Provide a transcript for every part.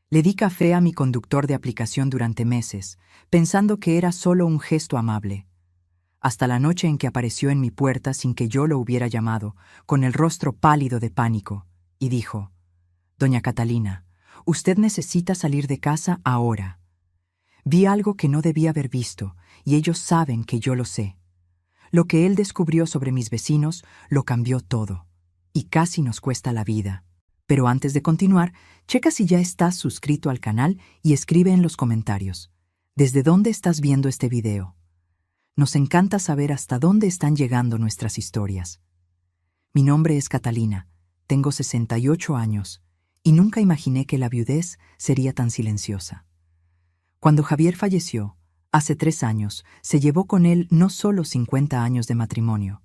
Le di café a mi conductor de aplicación durante meses, pensando que era solo un gesto amable. Hasta la noche en que apareció en mi puerta sin que yo lo hubiera llamado, con el rostro pálido de pánico, y dijo: «Doña Catalina, usted necesita salir de casa ahora. Vi algo que no debía haber visto, y ellos saben que yo lo sé. Lo que él descubrió sobre mis vecinos lo cambió todo, y casi nos cuesta la vida. Pero antes de continuar, checa si ya estás suscrito al canal y escribe en los comentarios ¿desde dónde estás viendo este video? Nos encanta saber hasta dónde están llegando nuestras historias. Mi nombre es Catalina, tengo 68 años, y nunca imaginé que la viudez sería tan silenciosa. Cuando Javier falleció, hace 3 años, se llevó con él no solo 50 años de matrimonio,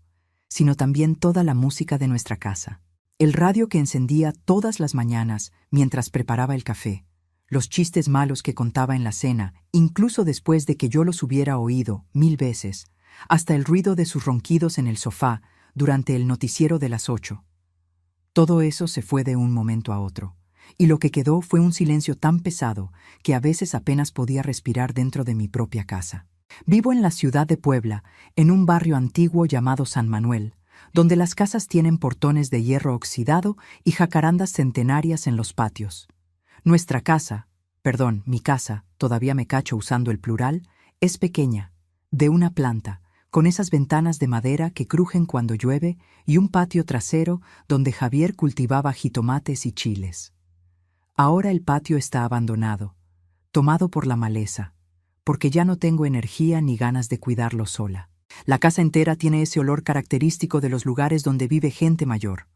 sino también toda la música de nuestra casa. El radio que encendía todas las mañanas mientras preparaba el café, los chistes malos que contaba en la cena, incluso después de que yo los hubiera oído 1000 veces, hasta el ruido de sus ronquidos en el sofá durante el noticiero de las 8. Todo eso se fue de un momento a otro, y lo que quedó fue un silencio tan pesado que a veces apenas podía respirar dentro de mi propia casa. Vivo en la ciudad de Puebla, en un barrio antiguo llamado San Manuel, donde las casas tienen portones de hierro oxidado y jacarandas centenarias en los patios. Mi casa, todavía me cacho usando el plural, es pequeña, de una planta, con esas ventanas de madera que crujen cuando llueve y un patio trasero donde Javier cultivaba jitomates y chiles. Ahora el patio está abandonado, tomado por la maleza, porque ya no tengo energía ni ganas de cuidarlo sola. La casa entera tiene ese olor característico de los lugares donde vive gente mayor.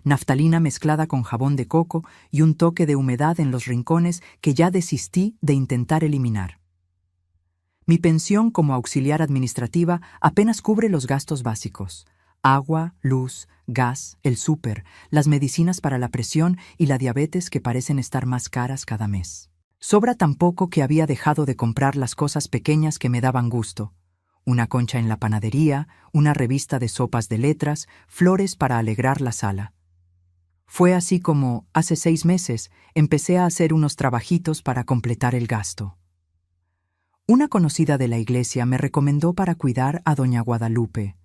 Naftalina mezclada con jabón de coco y un toque de humedad en los rincones que ya desistí de intentar eliminar. Mi pensión como auxiliar administrativa apenas cubre los gastos básicos: agua, luz, gas, el súper, las medicinas para la presión y la diabetes que parecen estar más caras cada mes. Sobra tan poco que había dejado de comprar las cosas pequeñas que me daban gusto: una concha en la panadería, una revista de sopas de letras, flores para alegrar la sala. Fue así como, hace 6 meses, empecé a hacer unos trabajitos para completar el gasto. Una conocida de la iglesia me recomendó para cuidar a doña Guadalupe,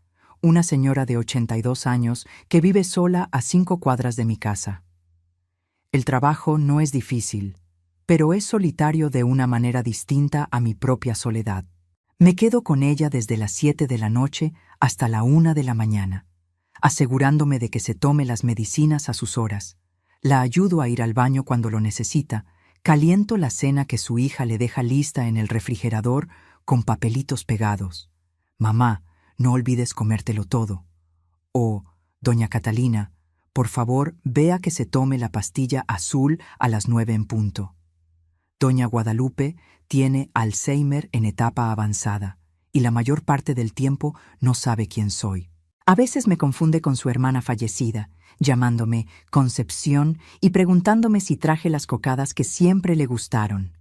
una señora de 82 años que vive sola a 5 cuadras de mi casa. El trabajo no es difícil, pero es solitario de una manera distinta a mi propia soledad. Me quedo con ella desde las 7 de la noche hasta la 1 de la mañana, asegurándome de que se tome las medicinas a sus horas. La ayudo a ir al baño cuando lo necesita, caliento la cena que su hija le deja lista en el refrigerador con papelitos pegados: «Mamá, no olvides comértelo todo». O «Doña Catalina, por favor, vea que se tome la pastilla azul a las 9 en punto». Doña Guadalupe tiene Alzheimer en etapa avanzada y la mayor parte del tiempo no sabe quién soy. A veces me confunde con su hermana fallecida, llamándome Concepción y preguntándome si traje las cocadas que siempre le gustaron.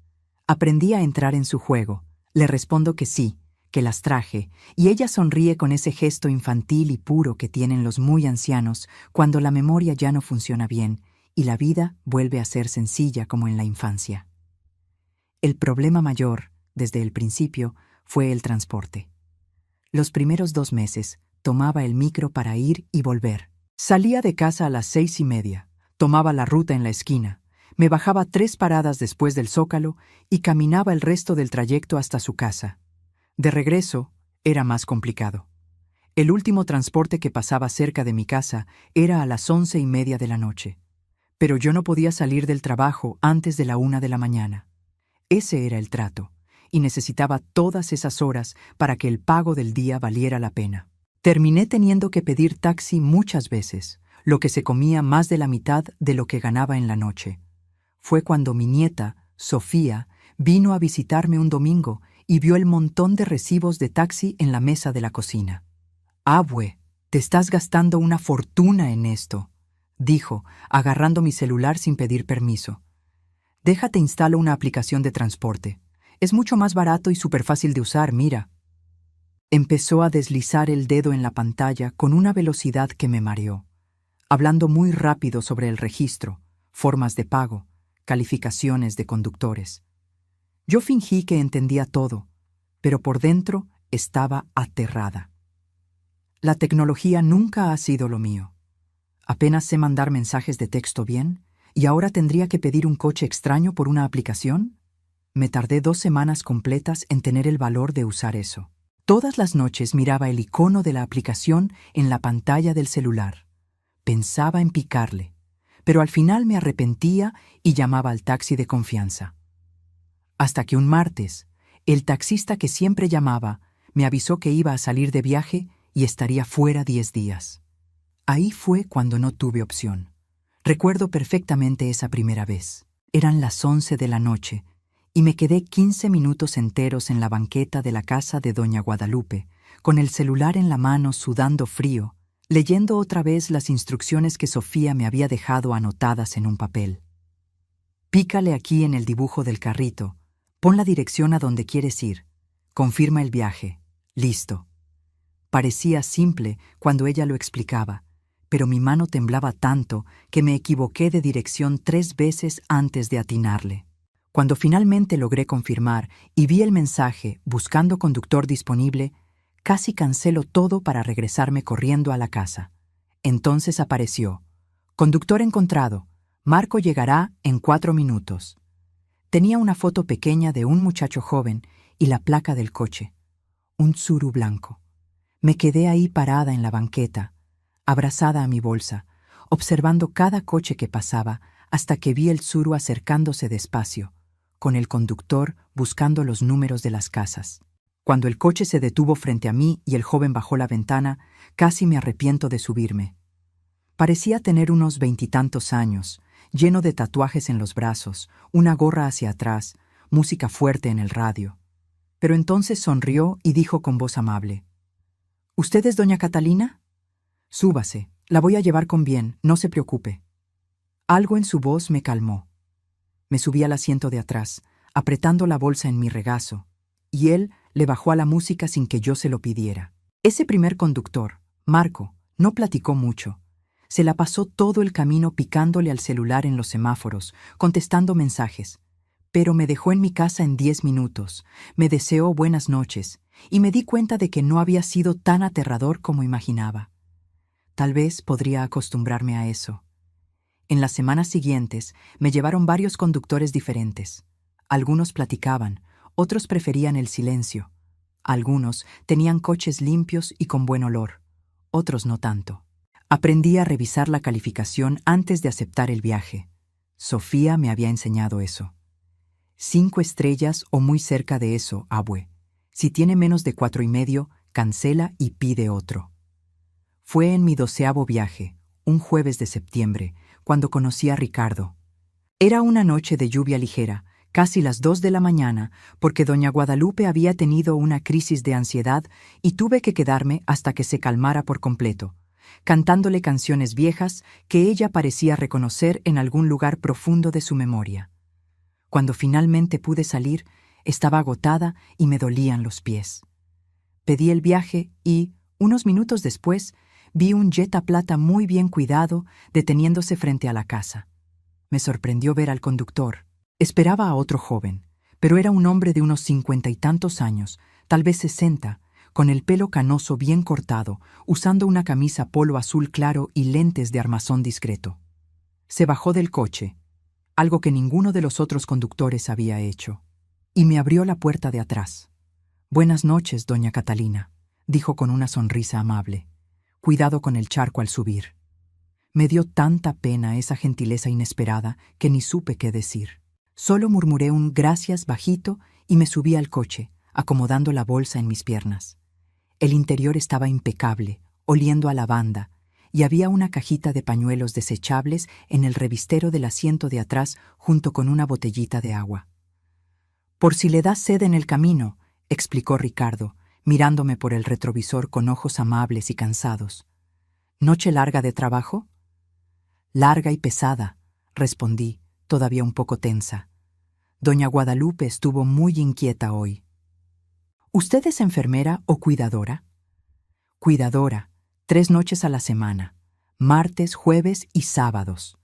Aprendí a entrar en su juego. Le respondo que sí, que las traje, y ella sonríe con ese gesto infantil y puro que tienen los muy ancianos cuando la memoria ya no funciona bien y la vida vuelve a ser sencilla como en la infancia. El problema mayor, desde el principio, fue el transporte. Los primeros 2 meses tomaba el micro para ir y volver. Salía de casa a las 6:30, tomaba la ruta en la esquina, me bajaba 3 paradas después del Zócalo y caminaba el resto del trayecto hasta su casa. De regreso, era más complicado. El último transporte que pasaba cerca de mi casa era a las 11:30 de la noche, pero yo no podía salir del trabajo antes de la 1 de la mañana. Ese era el trato, y necesitaba todas esas horas para que el pago del día valiera la pena. Terminé teniendo que pedir taxi muchas veces, lo que se comía más de la mitad de lo que ganaba en la noche. Fue cuando mi nieta, Sofía, vino a visitarme un domingo y vio el montón de recibos de taxi en la mesa de la cocina. «Abue, te estás gastando una fortuna en esto», dijo, agarrando mi celular sin pedir permiso. «Déjate instalo una aplicación de transporte. Es mucho más barato y súper fácil de usar, mira». Empezó a deslizar el dedo en la pantalla con una velocidad que me mareó, hablando muy rápido sobre el registro, formas de pago, calificaciones de conductores. Yo fingí que entendía todo, pero por dentro estaba aterrada. La tecnología nunca ha sido lo mío. Apenas sé mandar mensajes de texto bien, y ahora tendría que pedir un coche extraño por una aplicación. Me tardé 2 semanas completas en tener el valor de usar eso. Todas las noches miraba el icono de la aplicación en la pantalla del celular. Pensaba en picarle, pero al final me arrepentía y llamaba al taxi de confianza. Hasta que un martes, el taxista que siempre llamaba me avisó que iba a salir de viaje y estaría fuera 10 días. Ahí fue cuando no tuve opción. Recuerdo perfectamente esa primera vez. Eran las 11 de la noche y me quedé 15 minutos enteros en la banqueta de la casa de doña Guadalupe, con el celular en la mano sudando frío, leyendo otra vez las instrucciones que Sofía me había dejado anotadas en un papel. Pícale aquí en el dibujo del carrito, pon la dirección a donde quieres ir, confirma el viaje, listo. Parecía simple cuando ella lo explicaba, pero mi mano temblaba tanto que me equivoqué de dirección 3 veces antes de atinarle. Cuando finalmente logré confirmar y vi el mensaje buscando conductor disponible, casi cancelo todo para regresarme corriendo a la casa. Entonces apareció: conductor encontrado, Marco llegará en 4 minutos. Tenía una foto pequeña de un muchacho joven y la placa del coche, un Tsuru blanco. Me quedé ahí parada en la banqueta, abrazada a mi bolsa, observando cada coche que pasaba hasta que vi el Tsuru acercándose despacio, con el conductor buscando los números de las casas. Cuando el coche se detuvo frente a mí y el joven bajó la ventana, casi me arrepiento de subirme. Parecía tener unos 20 y tantos años, lleno de tatuajes en los brazos, una gorra hacia atrás, música fuerte en el radio. Pero entonces sonrió y dijo con voz amable: ¿Usted es doña Catalina? Súbase, la voy a llevar con bien, no se preocupe. Algo en su voz me calmó. Me subí al asiento de atrás, apretando la bolsa en mi regazo, y él le bajó a la música sin que yo se lo pidiera. Ese primer conductor, Marco, no platicó mucho. Se la pasó todo el camino picándole al celular en los semáforos, contestando mensajes. Pero me dejó en mi casa en 10 minutos, me deseó buenas noches, y me di cuenta de que no había sido tan aterrador como imaginaba. Tal vez podría acostumbrarme a eso. En las semanas siguientes me llevaron varios conductores diferentes. Algunos platicaban, otros preferían el silencio. Algunos tenían coches limpios y con buen olor, otros no tanto. Aprendí a revisar la calificación antes de aceptar el viaje. Sofía me había enseñado eso. 5 estrellas o muy cerca de eso, abue. Si tiene menos de 4,5, cancela y pide otro. Fue en mi 12º viaje, un jueves de septiembre, cuando conocí a Ricardo. Era una noche de lluvia ligera, casi las 2 de la mañana, porque doña Guadalupe había tenido una crisis de ansiedad y tuve que quedarme hasta que se calmara por completo, cantándole canciones viejas que ella parecía reconocer en algún lugar profundo de su memoria. Cuando finalmente pude salir, estaba agotada y me dolían los pies. Pedí el viaje y, unos minutos después, vi un Jetta plata muy bien cuidado deteniéndose frente a la casa. Me sorprendió ver al conductor. Esperaba a otro joven, pero era un hombre de unos 50 y tantos años, tal vez 60, con el pelo canoso bien cortado, usando una camisa polo azul claro y lentes de armazón discreto. Se bajó del coche, algo que ninguno de los otros conductores había hecho, y me abrió la puerta de atrás. «Buenas noches, doña Catalina», dijo con una sonrisa amable. «Cuidado con el charco al subir». Me dio tanta pena esa gentileza inesperada que ni supe qué decir. Solo murmuré un gracias bajito y me subí al coche, acomodando la bolsa en mis piernas. El interior estaba impecable, oliendo a lavanda, y había una cajita de pañuelos desechables en el revistero del asiento de atrás junto con una botellita de agua. «Por si le da sed en el camino», explicó Ricardo, mirándome por el retrovisor con ojos amables y cansados. «¿Noche larga de trabajo?» «Larga y pesada», respondí, todavía un poco tensa. Doña Guadalupe estuvo muy inquieta hoy. «¿Usted es enfermera o cuidadora?» «Cuidadora, 3 noches a la semana, martes, jueves y sábados».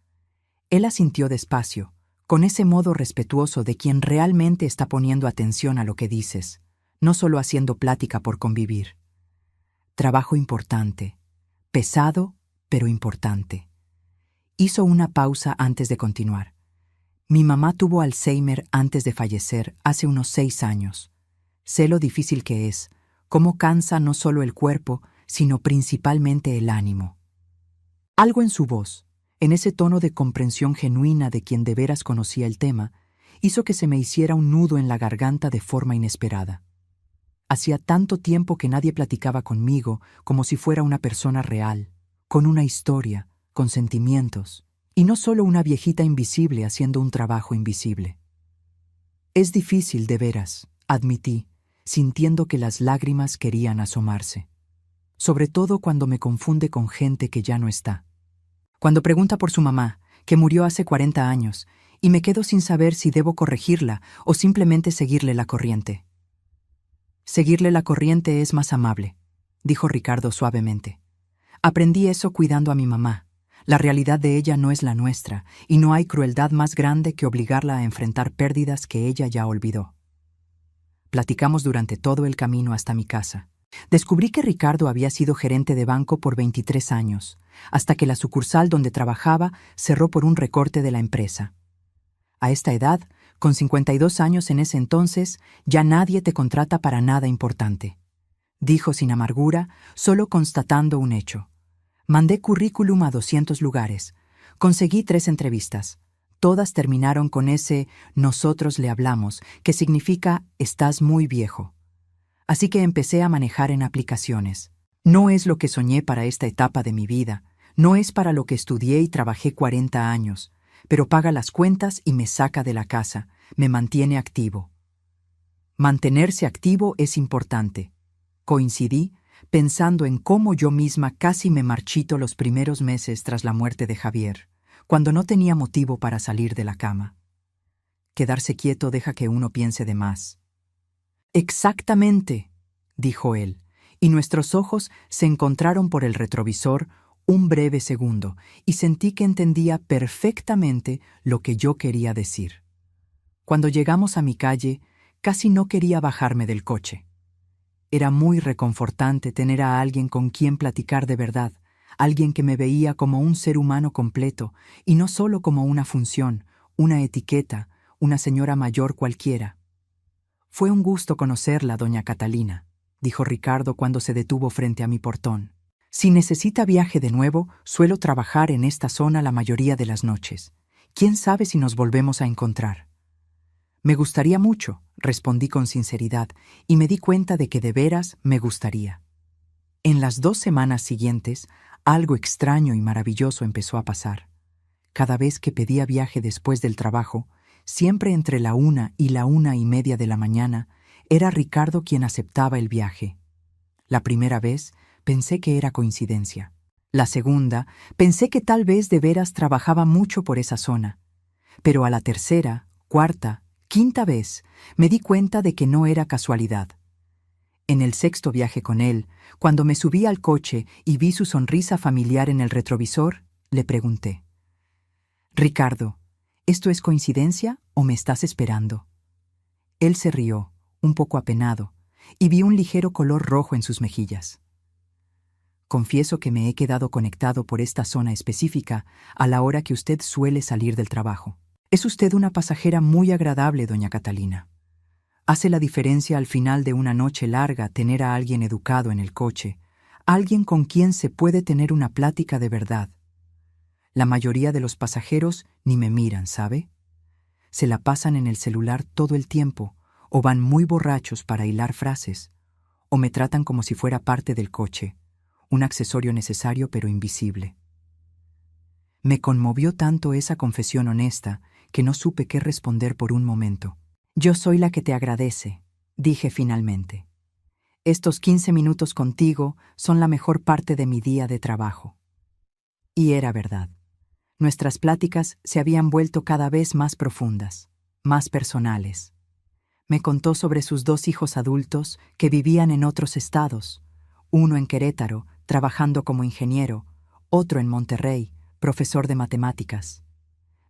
Él asintió despacio, con ese modo respetuoso de quien realmente está poniendo atención a lo que dices, no solo haciendo plática por convivir. Trabajo importante, pesado, pero importante. Hizo una pausa antes de continuar. Mi mamá tuvo Alzheimer antes de fallecer hace unos 6 años. Sé lo difícil que es, cómo cansa no solo el cuerpo, sino principalmente el ánimo. Algo en su voz, en ese tono de comprensión genuina de quien de veras conocía el tema, hizo que se me hiciera un nudo en la garganta de forma inesperada. Hacía tanto tiempo que nadie platicaba conmigo como si fuera una persona real, con una historia, con sentimientos, y no solo una viejita invisible haciendo un trabajo invisible. Es difícil, de veras, admití, sintiendo que las lágrimas querían asomarse. Sobre todo cuando me confunde con gente que ya no está. Cuando pregunta por su mamá, que murió hace 40 años, y me quedo sin saber si debo corregirla o simplemente seguirle la corriente. Seguirle la corriente es más amable, dijo Ricardo suavemente. Aprendí eso cuidando a mi mamá. La realidad de ella no es la nuestra, y no hay crueldad más grande que obligarla a enfrentar pérdidas que ella ya olvidó. Platicamos durante todo el camino hasta mi casa. Descubrí que Ricardo había sido gerente de banco por 23 años, hasta que la sucursal donde trabajaba cerró por un recorte de la empresa. A esta edad, con 52 años en ese entonces, ya nadie te contrata para nada importante. Dijo sin amargura, solo constatando un hecho. Mandé currículum a 200 lugares. Conseguí 3 entrevistas. Todas terminaron con ese «nosotros le hablamos», que significa «estás muy viejo». Así que empecé a manejar en aplicaciones. No es lo que soñé para esta etapa de mi vida, no es para lo que estudié y trabajé 40 años, pero paga las cuentas y me saca de la casa, me mantiene activo. Mantenerse activo es importante. Coincidí pensando en cómo yo misma casi me marchito los primeros meses tras la muerte de Javier, cuando no tenía motivo para salir de la cama. Quedarse quieto deja que uno piense de más. «Exactamente», dijo él, y nuestros ojos se encontraron por el retrovisor un breve segundo, y sentí que entendía perfectamente lo que yo quería decir. Cuando llegamos a mi calle, casi no quería bajarme del coche. Era muy reconfortante tener a alguien con quien platicar de verdad, alguien que me veía como un ser humano completo, y no solo como una función, una etiqueta, una señora mayor cualquiera. «Fue un gusto conocerla, doña Catalina», dijo Ricardo cuando se detuvo frente a mi portón. «Si necesita viaje de nuevo, suelo trabajar en esta zona la mayoría de las noches. ¿Quién sabe si nos volvemos a encontrar?» «Me gustaría mucho», respondí con sinceridad, y me di cuenta de que de veras me gustaría. En las 2 semanas siguientes, algo extraño y maravilloso empezó a pasar. Cada vez que pedía viaje después del trabajo, siempre entre la 1 y la 1:30 de la mañana, era Ricardo quien aceptaba el viaje. La primera vez pensé que era coincidencia. La segunda, pensé que tal vez de veras trabajaba mucho por esa zona. Pero a la tercera, cuarta, quinta vez, me di cuenta de que no era casualidad. En el 6º viaje con él, cuando me subí al coche y vi su sonrisa familiar en el retrovisor, le pregunté: «Ricardo, ¿esto es coincidencia o me estás esperando?» Él se rió, un poco apenado, y vi un ligero color rojo en sus mejillas. «Confieso que me he quedado conectado por esta zona específica a la hora que usted suele salir del trabajo. Es usted una pasajera muy agradable, doña Catalina. Hace la diferencia al final de una noche larga tener a alguien educado en el coche, alguien con quien se puede tener una plática de verdad. La mayoría de los pasajeros ni me miran, ¿sabe? Se la pasan en el celular todo el tiempo, o van muy borrachos para hilar frases, o me tratan como si fuera parte del coche, un accesorio necesario pero invisible». Me conmovió tanto esa confesión honesta que no supe qué responder por un momento. «Yo soy la que te agradece», dije finalmente. «Estos 15 minutos contigo son la mejor parte de mi día de trabajo». Y era verdad. Nuestras pláticas se habían vuelto cada vez más profundas, más personales. Me contó sobre sus 2 hijos adultos que vivían en otros estados, uno en Querétaro, trabajando como ingeniero, otro en Monterrey, profesor de matemáticas.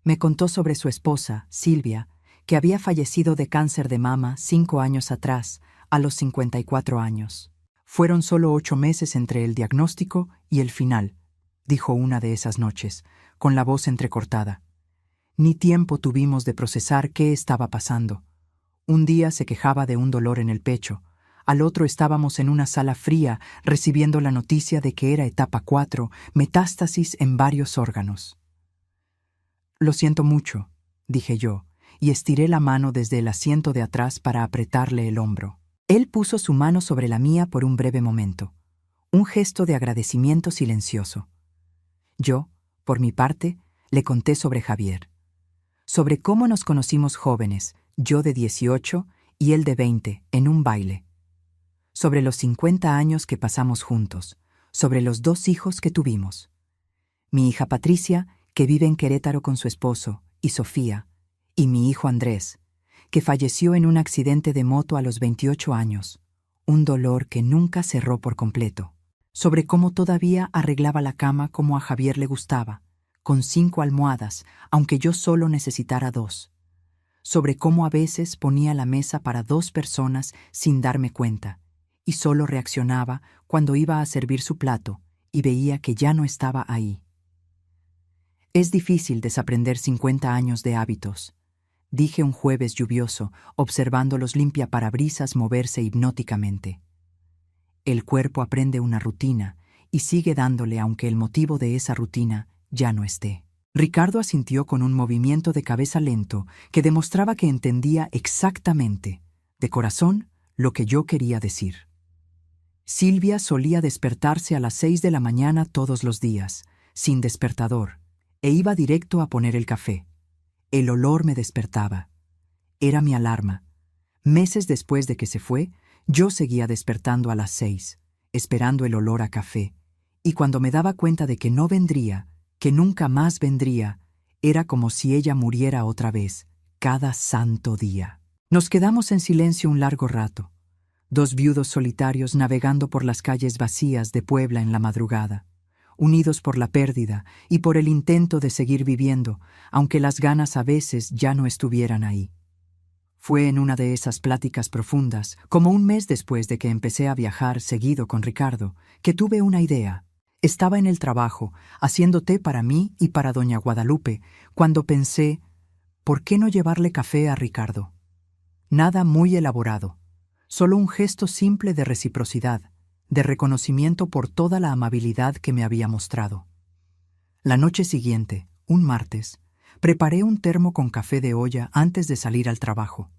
Me contó sobre su esposa, Silvia, que había fallecido de cáncer de mama 5 años atrás, a los 54 años. Fueron solo 8 meses entre el diagnóstico y el final, dijo una de esas noches, con la voz entrecortada. Ni tiempo tuvimos de procesar qué estaba pasando. Un día se quejaba de un dolor en el pecho, al otro estábamos en una sala fría recibiendo la noticia de que era etapa 4, metástasis en varios órganos. Lo siento mucho, dije yo, y estiré la mano desde el asiento de atrás para apretarle el hombro. Él puso su mano sobre la mía por un breve momento, un gesto de agradecimiento silencioso. Yo, por mi parte, le conté sobre Javier, sobre cómo nos conocimos jóvenes, yo de 18 y él de 20, en un baile, sobre los 50 años que pasamos juntos, sobre los 2 hijos que tuvimos. Mi hija Patricia, que vive en Querétaro con su esposo, y Sofía, y mi hijo Andrés, que falleció en un accidente de moto a los 28 años, un dolor que nunca cerró por completo, sobre cómo todavía arreglaba la cama como a Javier le gustaba, con 5 almohadas, aunque yo solo necesitara 2, sobre cómo a veces ponía la mesa para 2 personas sin darme cuenta, y solo reaccionaba cuando iba a servir su plato y veía que ya no estaba ahí. Es difícil desaprender 50 años de hábitos, dije un jueves lluvioso, observando los limpiaparabrisas moverse hipnóticamente. El cuerpo aprende una rutina y sigue dándole aunque el motivo de esa rutina ya no esté. Ricardo asintió con un movimiento de cabeza lento que demostraba que entendía exactamente, de corazón, lo que yo quería decir. Silvia solía despertarse a las 6 de la mañana todos los días, sin despertador, e iba directo a poner el café. El olor me despertaba. Era mi alarma. Meses después de que se fue, yo seguía despertando a las 6, esperando el olor a café, y cuando me daba cuenta de que no vendría, que nunca más vendría, era como si ella muriera otra vez, cada santo día. Nos quedamos en silencio un largo rato, 2 viudos solitarios navegando por las calles vacías de Puebla en la madrugada, unidos por la pérdida y por el intento de seguir viviendo, aunque las ganas a veces ya no estuvieran ahí. Fue en una de esas pláticas profundas, como un mes después de que empecé a viajar seguido con Ricardo, que tuve una idea. Estaba en el trabajo, haciendo té para mí y para doña Guadalupe, cuando pensé, ¿por qué no llevarle café a Ricardo? Nada muy elaborado, solo un gesto simple de reciprocidad, de reconocimiento por toda la amabilidad que me había mostrado. La noche siguiente, un martes, preparé un termo con café de olla antes de salir al trabajo.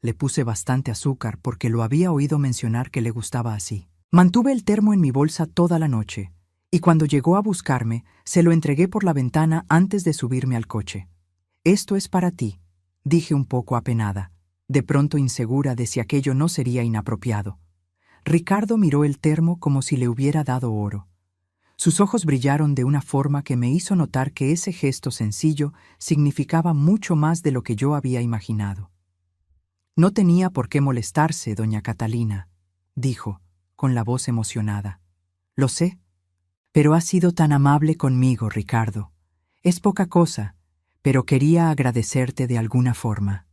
Le puse bastante azúcar porque lo había oído mencionar que le gustaba así. Mantuve el termo en mi bolsa toda la noche, y cuando llegó a buscarme, se lo entregué por la ventana antes de subirme al coche. «Esto es para ti», dije un poco apenada, de pronto insegura de si aquello no sería inapropiado. Ricardo miró el termo como si le hubiera dado oro. Sus ojos brillaron de una forma que me hizo notar que ese gesto sencillo significaba mucho más de lo que yo había imaginado. «No tenía por qué molestarse, doña Catalina», dijo, con la voz emocionada. «Lo sé, pero has sido tan amable conmigo, Ricardo. Es poca cosa, pero quería agradecerte de alguna forma».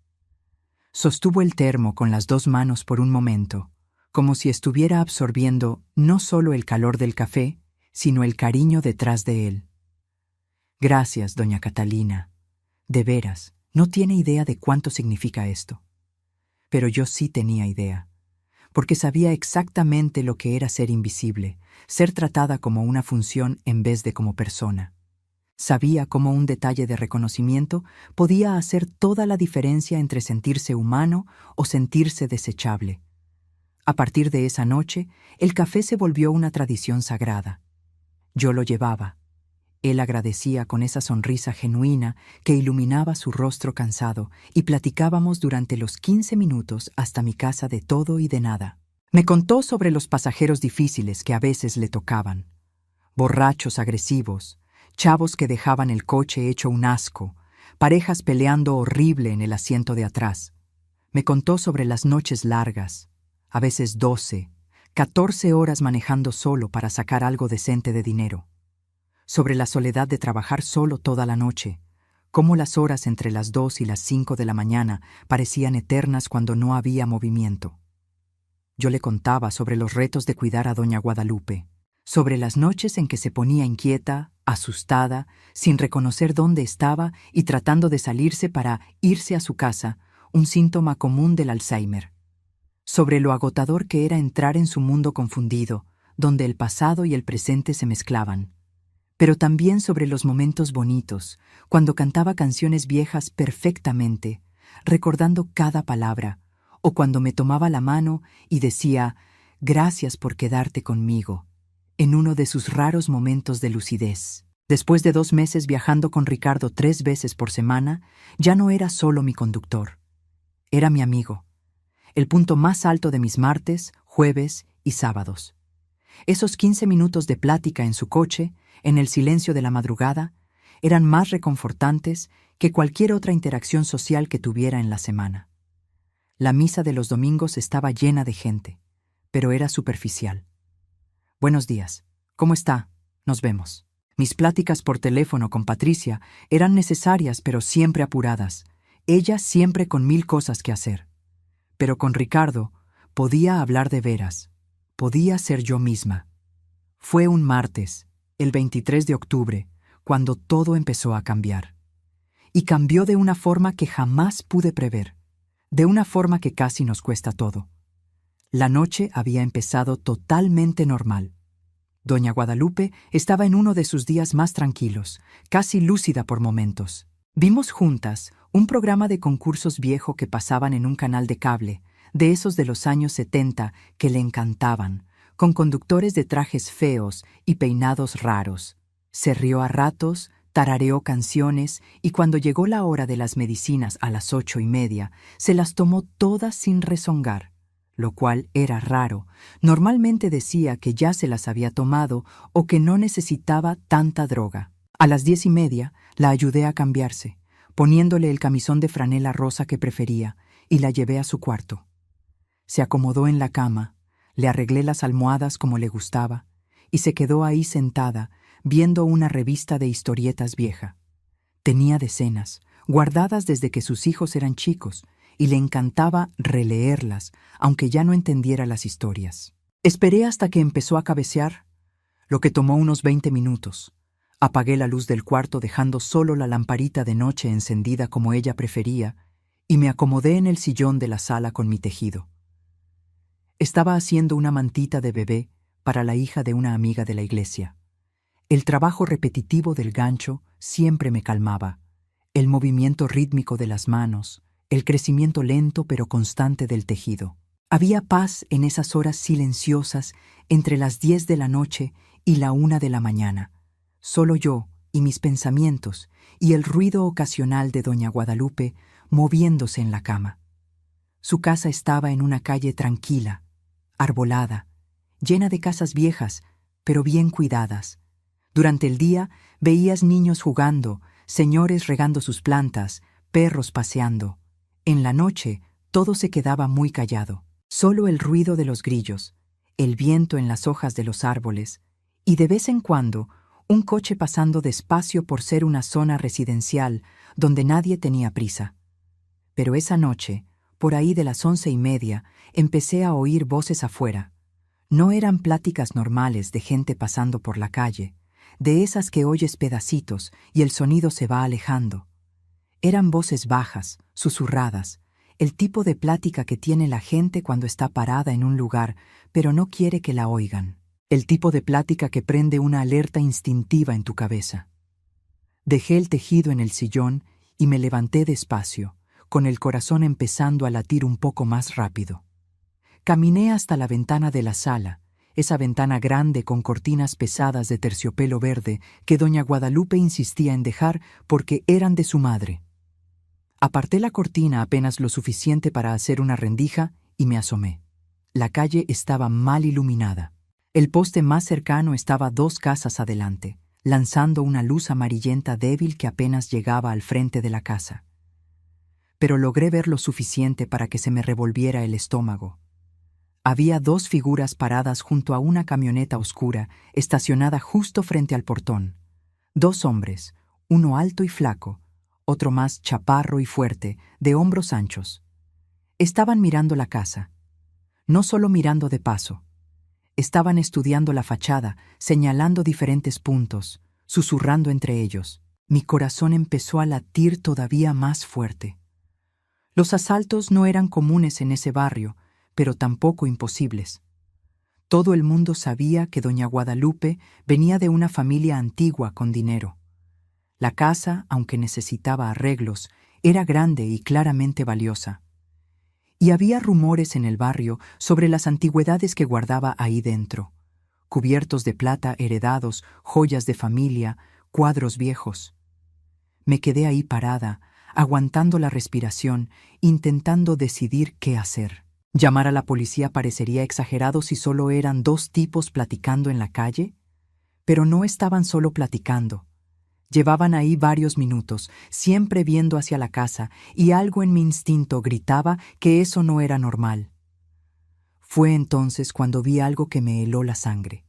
Sostuvo el termo con las 2 manos por un momento, como si estuviera absorbiendo no solo el calor del café, sino el cariño detrás de él. «Gracias, doña Catalina. De veras, no tiene idea de cuánto significa esto». Pero yo sí tenía idea, porque sabía exactamente lo que era ser invisible, ser tratada como una función en vez de como persona. Sabía cómo un detalle de reconocimiento podía hacer toda la diferencia entre sentirse humano o sentirse desechable. A partir de esa noche, el café se volvió una tradición sagrada. Yo lo llevaba. Él agradecía con esa sonrisa genuina que iluminaba su rostro cansado y platicábamos durante los 15 minutos hasta mi casa de todo y de nada. Me contó sobre los pasajeros difíciles que a veces le tocaban. Borrachos agresivos, chavos que dejaban el coche hecho un asco, parejas peleando horrible en el asiento de atrás. Me contó sobre las noches largas, a veces 12, 14 horas manejando solo para sacar algo decente de dinero. Sobre la soledad de trabajar solo toda la noche, Cómo las horas entre las 2 y las 5 de la mañana parecían eternas cuando no había movimiento. Yo le contaba sobre los retos de cuidar a doña Guadalupe, sobre las noches en que se ponía inquieta, asustada, sin reconocer dónde estaba y tratando de salirse para irse a su casa, un síntoma común del Alzheimer. Sobre lo agotador que era entrar en su mundo confundido, donde el pasado y el presente se mezclaban. Pero también sobre los momentos bonitos, cuando cantaba canciones viejas perfectamente, recordando cada palabra, o cuando me tomaba la mano y decía, «Gracias por quedarte conmigo», en uno de sus raros momentos de lucidez. Después de 2 meses viajando con Ricardo 3 veces por semana, ya no era solo mi conductor. Era mi amigo, el punto más alto de mis martes, jueves y sábados. Esos 15 minutos de plática en su coche, en el silencio de la madrugada, eran más reconfortantes que cualquier otra interacción social que tuviera en la semana. La misa de los domingos estaba llena de gente, pero era superficial. «Buenos días. ¿Cómo está? Nos vemos». Mis pláticas por teléfono con Patricia eran necesarias pero siempre apuradas, ella siempre con 1000 cosas que hacer. Pero con Ricardo podía hablar de veras, podía ser yo misma. Fue un martes, el 23 de octubre, cuando todo empezó a cambiar. Y cambió de una forma que jamás pude prever, de una forma que casi nos cuesta todo. La noche había empezado totalmente normal. Doña Guadalupe estaba en uno de sus días más tranquilos, casi lúcida por momentos. Vimos juntas un programa de concursos viejo que pasaban en un canal de cable, de esos de los años 70 que le encantaban, con conductores de trajes feos y peinados raros. Se rió a ratos, tarareó canciones y cuando llegó la hora de las medicinas a las 8:30, se las tomó todas sin rezongar, lo cual era raro. Normalmente decía que ya se las había tomado o que no necesitaba tanta droga. A las 10:30 la ayudé a cambiarse, poniéndole el camisón de franela rosa que prefería, y la llevé a su cuarto. Se acomodó en la cama, le arreglé las almohadas como le gustaba, y se quedó ahí sentada, viendo una revista de historietas vieja. Tenía decenas, guardadas desde que sus hijos eran chicos, y le encantaba releerlas, aunque ya no entendiera las historias. Esperé hasta que empezó a cabecear, lo que tomó unos 20 minutos. Apagué la luz del cuarto dejando solo la lamparita de noche encendida como ella prefería, y me acomodé en el sillón de la sala con mi tejido. Estaba haciendo una mantita de bebé para la hija de una amiga de la iglesia. El trabajo repetitivo del gancho siempre me calmaba, el movimiento rítmico de las manos, el crecimiento lento pero constante del tejido. Había paz en esas horas silenciosas entre las 10 de la noche y la 1 de la mañana. Solo yo y mis pensamientos y el ruido ocasional de doña Guadalupe moviéndose en la cama. Su casa estaba en una calle tranquila, arbolada, llena de casas viejas, pero bien cuidadas. Durante el día veías niños jugando, señores regando sus plantas, perros paseando. En la noche todo se quedaba muy callado. Solo el ruido de los grillos, el viento en las hojas de los árboles y de vez en cuando un coche pasando despacio por ser una zona residencial donde nadie tenía prisa. Pero esa noche, por ahí de las 11:30, empecé a oír voces afuera. No eran pláticas normales de gente pasando por la calle, de esas que oyes pedacitos y el sonido se va alejando. Eran voces bajas, susurradas, el tipo de plática que tiene la gente cuando está parada en un lugar, pero no quiere que la oigan. El tipo de plática que prende una alerta instintiva en tu cabeza. Dejé el tejido en el sillón y me levanté despacio, con el corazón empezando a latir un poco más rápido. Caminé hasta la ventana de la sala, esa ventana grande con cortinas pesadas de terciopelo verde que doña Guadalupe insistía en dejar porque eran de su madre. Aparté la cortina apenas lo suficiente para hacer una rendija y me asomé. La calle estaba mal iluminada. El poste más cercano estaba 2 casas adelante, lanzando una luz amarillenta débil que apenas llegaba al frente de la casa. Pero logré ver lo suficiente para que se me revolviera el estómago. Había 2 figuras paradas junto a una camioneta oscura estacionada justo frente al portón. 2 hombres, uno alto y flaco, otro más chaparro y fuerte, de hombros anchos. Estaban mirando la casa. No solo mirando de paso. Estaban estudiando la fachada, señalando diferentes puntos, susurrando entre ellos. Mi corazón empezó a latir todavía más fuerte. Los asaltos no eran comunes en ese barrio, pero tampoco imposibles. Todo el mundo sabía que doña Guadalupe venía de una familia antigua con dinero. La casa, aunque necesitaba arreglos, era grande y claramente valiosa. Y había rumores en el barrio sobre las antigüedades que guardaba ahí dentro. Cubiertos de plata heredados, joyas de familia, cuadros viejos. Me quedé ahí parada, aguantando la respiración, intentando decidir qué hacer. ¿Llamar a la policía parecería exagerado si solo eran dos tipos platicando en la calle? Pero no estaban solo platicando. Llevaban ahí varios minutos, siempre viendo hacia la casa, y algo en mi instinto gritaba que eso no era normal. Fue entonces cuando vi algo que me heló la sangre.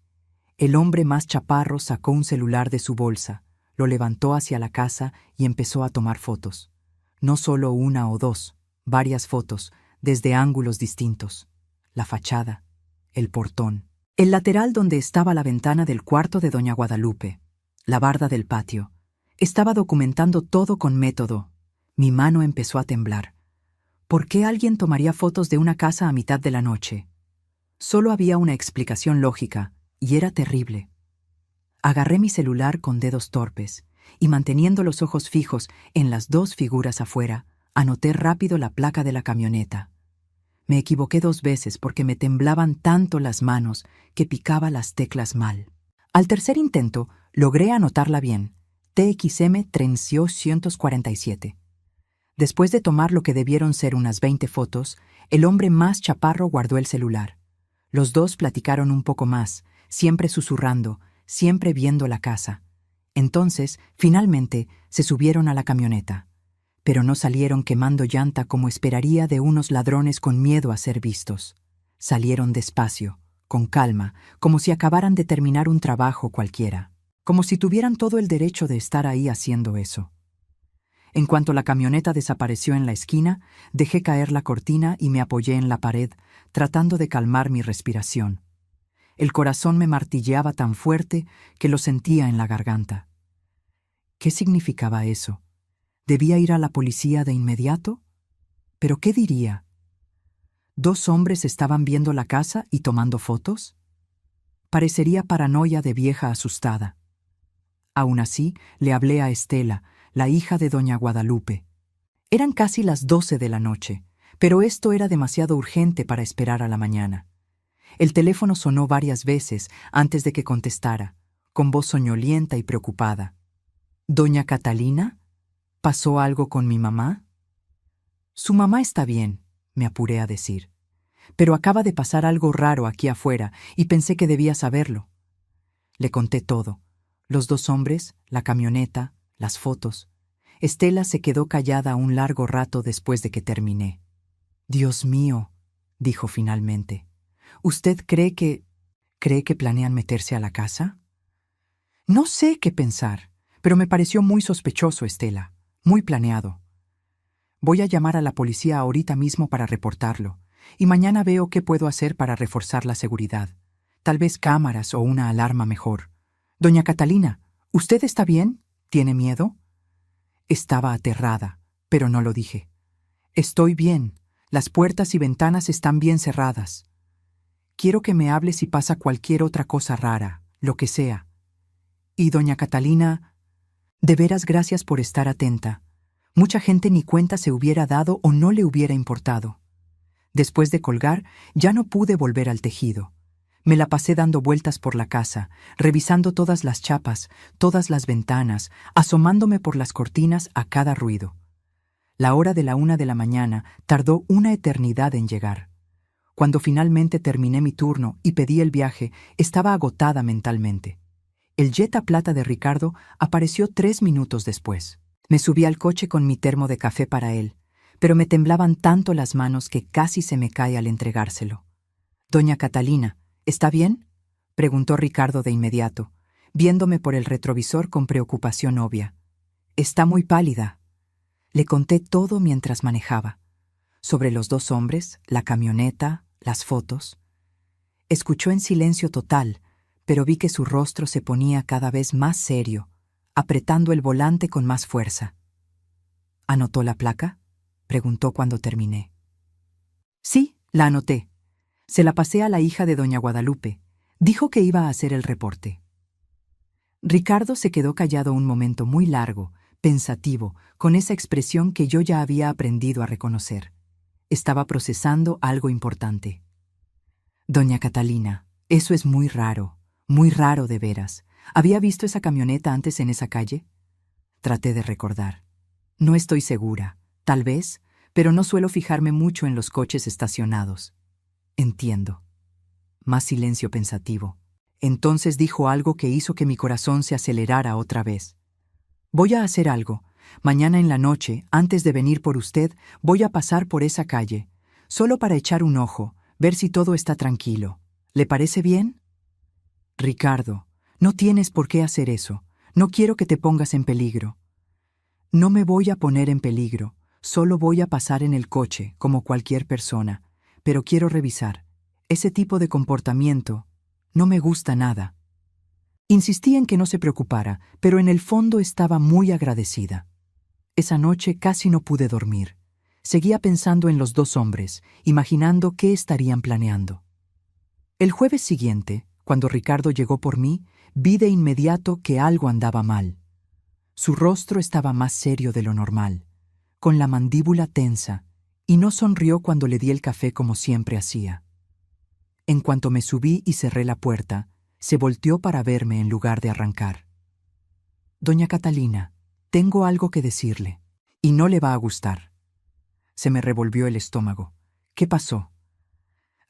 El hombre más chaparro sacó un celular de su bolsa, lo levantó hacia la casa y empezó a tomar fotos. No solo una o dos, varias fotos, desde ángulos distintos. La fachada, el portón, el lateral donde estaba la ventana del cuarto de doña Guadalupe, la barda del patio. Estaba documentando todo con método. Mi mano empezó a temblar. ¿Por qué alguien tomaría fotos de una casa a mitad de la noche? Solo había una explicación lógica, y era terrible. Agarré mi celular con dedos torpes, y manteniendo los ojos fijos en las dos figuras afuera, anoté rápido la placa de la camioneta. Me equivoqué 2 veces porque me temblaban tanto las manos que picaba las teclas mal. Al tercer intento, logré anotarla bien. TXM 347. Después de tomar lo que debieron ser unas 20 fotos, el hombre más chaparro guardó el celular. Los dos platicaron un poco más, siempre susurrando, siempre viendo la casa. Entonces, finalmente, se subieron a la camioneta. Pero no salieron quemando llanta como esperaría de unos ladrones con miedo a ser vistos. Salieron despacio, con calma, como si acabaran de terminar un trabajo cualquiera. Como si tuvieran todo el derecho de estar ahí haciendo eso. En cuanto la camioneta desapareció en la esquina, dejé caer la cortina y me apoyé en la pared, tratando de calmar mi respiración. El corazón me martilleaba tan fuerte que lo sentía en la garganta. ¿Qué significaba eso? ¿Debía ir a la policía de inmediato? ¿Pero qué diría? ¿2 hombres estaban viendo la casa y tomando fotos? Parecería paranoia de vieja asustada. Aún así, le hablé a Estela, la hija de doña Guadalupe. Eran casi las 12 de la noche, pero esto era demasiado urgente para esperar a la mañana. El teléfono sonó varias veces antes de que contestara, con voz soñolienta y preocupada. ¿Doña Catalina? ¿Pasó algo con mi mamá? Su mamá está bien, me apuré a decir. Pero acaba de pasar algo raro aquí afuera y pensé que debía saberlo. Le conté todo. Los 2 hombres, la camioneta, las fotos. Estela se quedó callada un largo rato después de que terminé. Dios mío, dijo finalmente. ¿Usted cree que planean meterse a la casa? No sé qué pensar, pero me pareció muy sospechoso, Estela, muy planeado. Voy a llamar a la policía ahorita mismo para reportarlo, y mañana veo qué puedo hacer para reforzar la seguridad. Tal vez cámaras o una alarma mejor. Doña Catalina, ¿usted está bien? ¿Tiene miedo? Estaba aterrada, pero no lo dije. Estoy bien. Las puertas y ventanas están bien cerradas. Quiero que me hable si pasa cualquier otra cosa rara, lo que sea. Y doña Catalina, de veras gracias por estar atenta. Mucha gente ni cuenta se hubiera dado o no le hubiera importado. Después de colgar, ya no pude volver al tejido. Me la pasé dando vueltas por la casa, revisando todas las chapas, todas las ventanas, asomándome por las cortinas a cada ruido. La hora de la 1 de la mañana tardó una eternidad en llegar. Cuando finalmente terminé mi turno y pedí el viaje, estaba agotada mentalmente. El Jetta plata de Ricardo apareció 3 minutos después. Me subí al coche con mi termo de café para él, pero me temblaban tanto las manos que casi se me cae al entregárselo. «Doña Catalina, ¿está bien?», preguntó Ricardo de inmediato, viéndome por el retrovisor con preocupación obvia. «Está muy pálida». Le conté todo mientras manejaba. Sobre los dos hombres, la camioneta, las fotos. Escuchó en silencio total, pero vi que su rostro se ponía cada vez más serio, apretando el volante con más fuerza. ¿Anotó la placa?, preguntó cuando terminé. Sí, la anoté. Se la pasé a la hija de doña Guadalupe. Dijo que iba a hacer el reporte. Ricardo se quedó callado un momento muy largo, pensativo, con esa expresión que yo ya había aprendido a reconocer. Estaba procesando algo importante. Doña Catalina, eso es muy raro de veras. ¿Había visto esa camioneta antes en esa calle? Traté de recordar. No estoy segura, tal vez, pero no suelo fijarme mucho en los coches estacionados. Entiendo. Más silencio pensativo. Entonces dijo algo que hizo que mi corazón se acelerara otra vez. Voy a hacer algo. Mañana en la noche, antes de venir por usted, voy a pasar por esa calle, solo para echar un ojo, ver si todo está tranquilo. ¿Le parece bien? Ricardo, no tienes por qué hacer eso. No quiero que te pongas en peligro. No me voy a poner en peligro. Solo voy a pasar en el coche, como cualquier persona. Pero quiero revisar. Ese tipo de comportamiento no me gusta nada. Insistí en que no se preocupara, pero en el fondo estaba muy agradecida. Esa noche casi no pude dormir. Seguía pensando en los dos hombres, imaginando qué estarían planeando. El jueves siguiente, cuando Ricardo llegó por mí, vi de inmediato que algo andaba mal. Su rostro estaba más serio de lo normal, con la mandíbula tensa, y no sonrió cuando le di el café como siempre hacía. En cuanto me subí y cerré la puerta, se volteó para verme en lugar de arrancar. Doña Catalina, tengo algo que decirle, y no le va a gustar. Se me revolvió el estómago. ¿Qué pasó?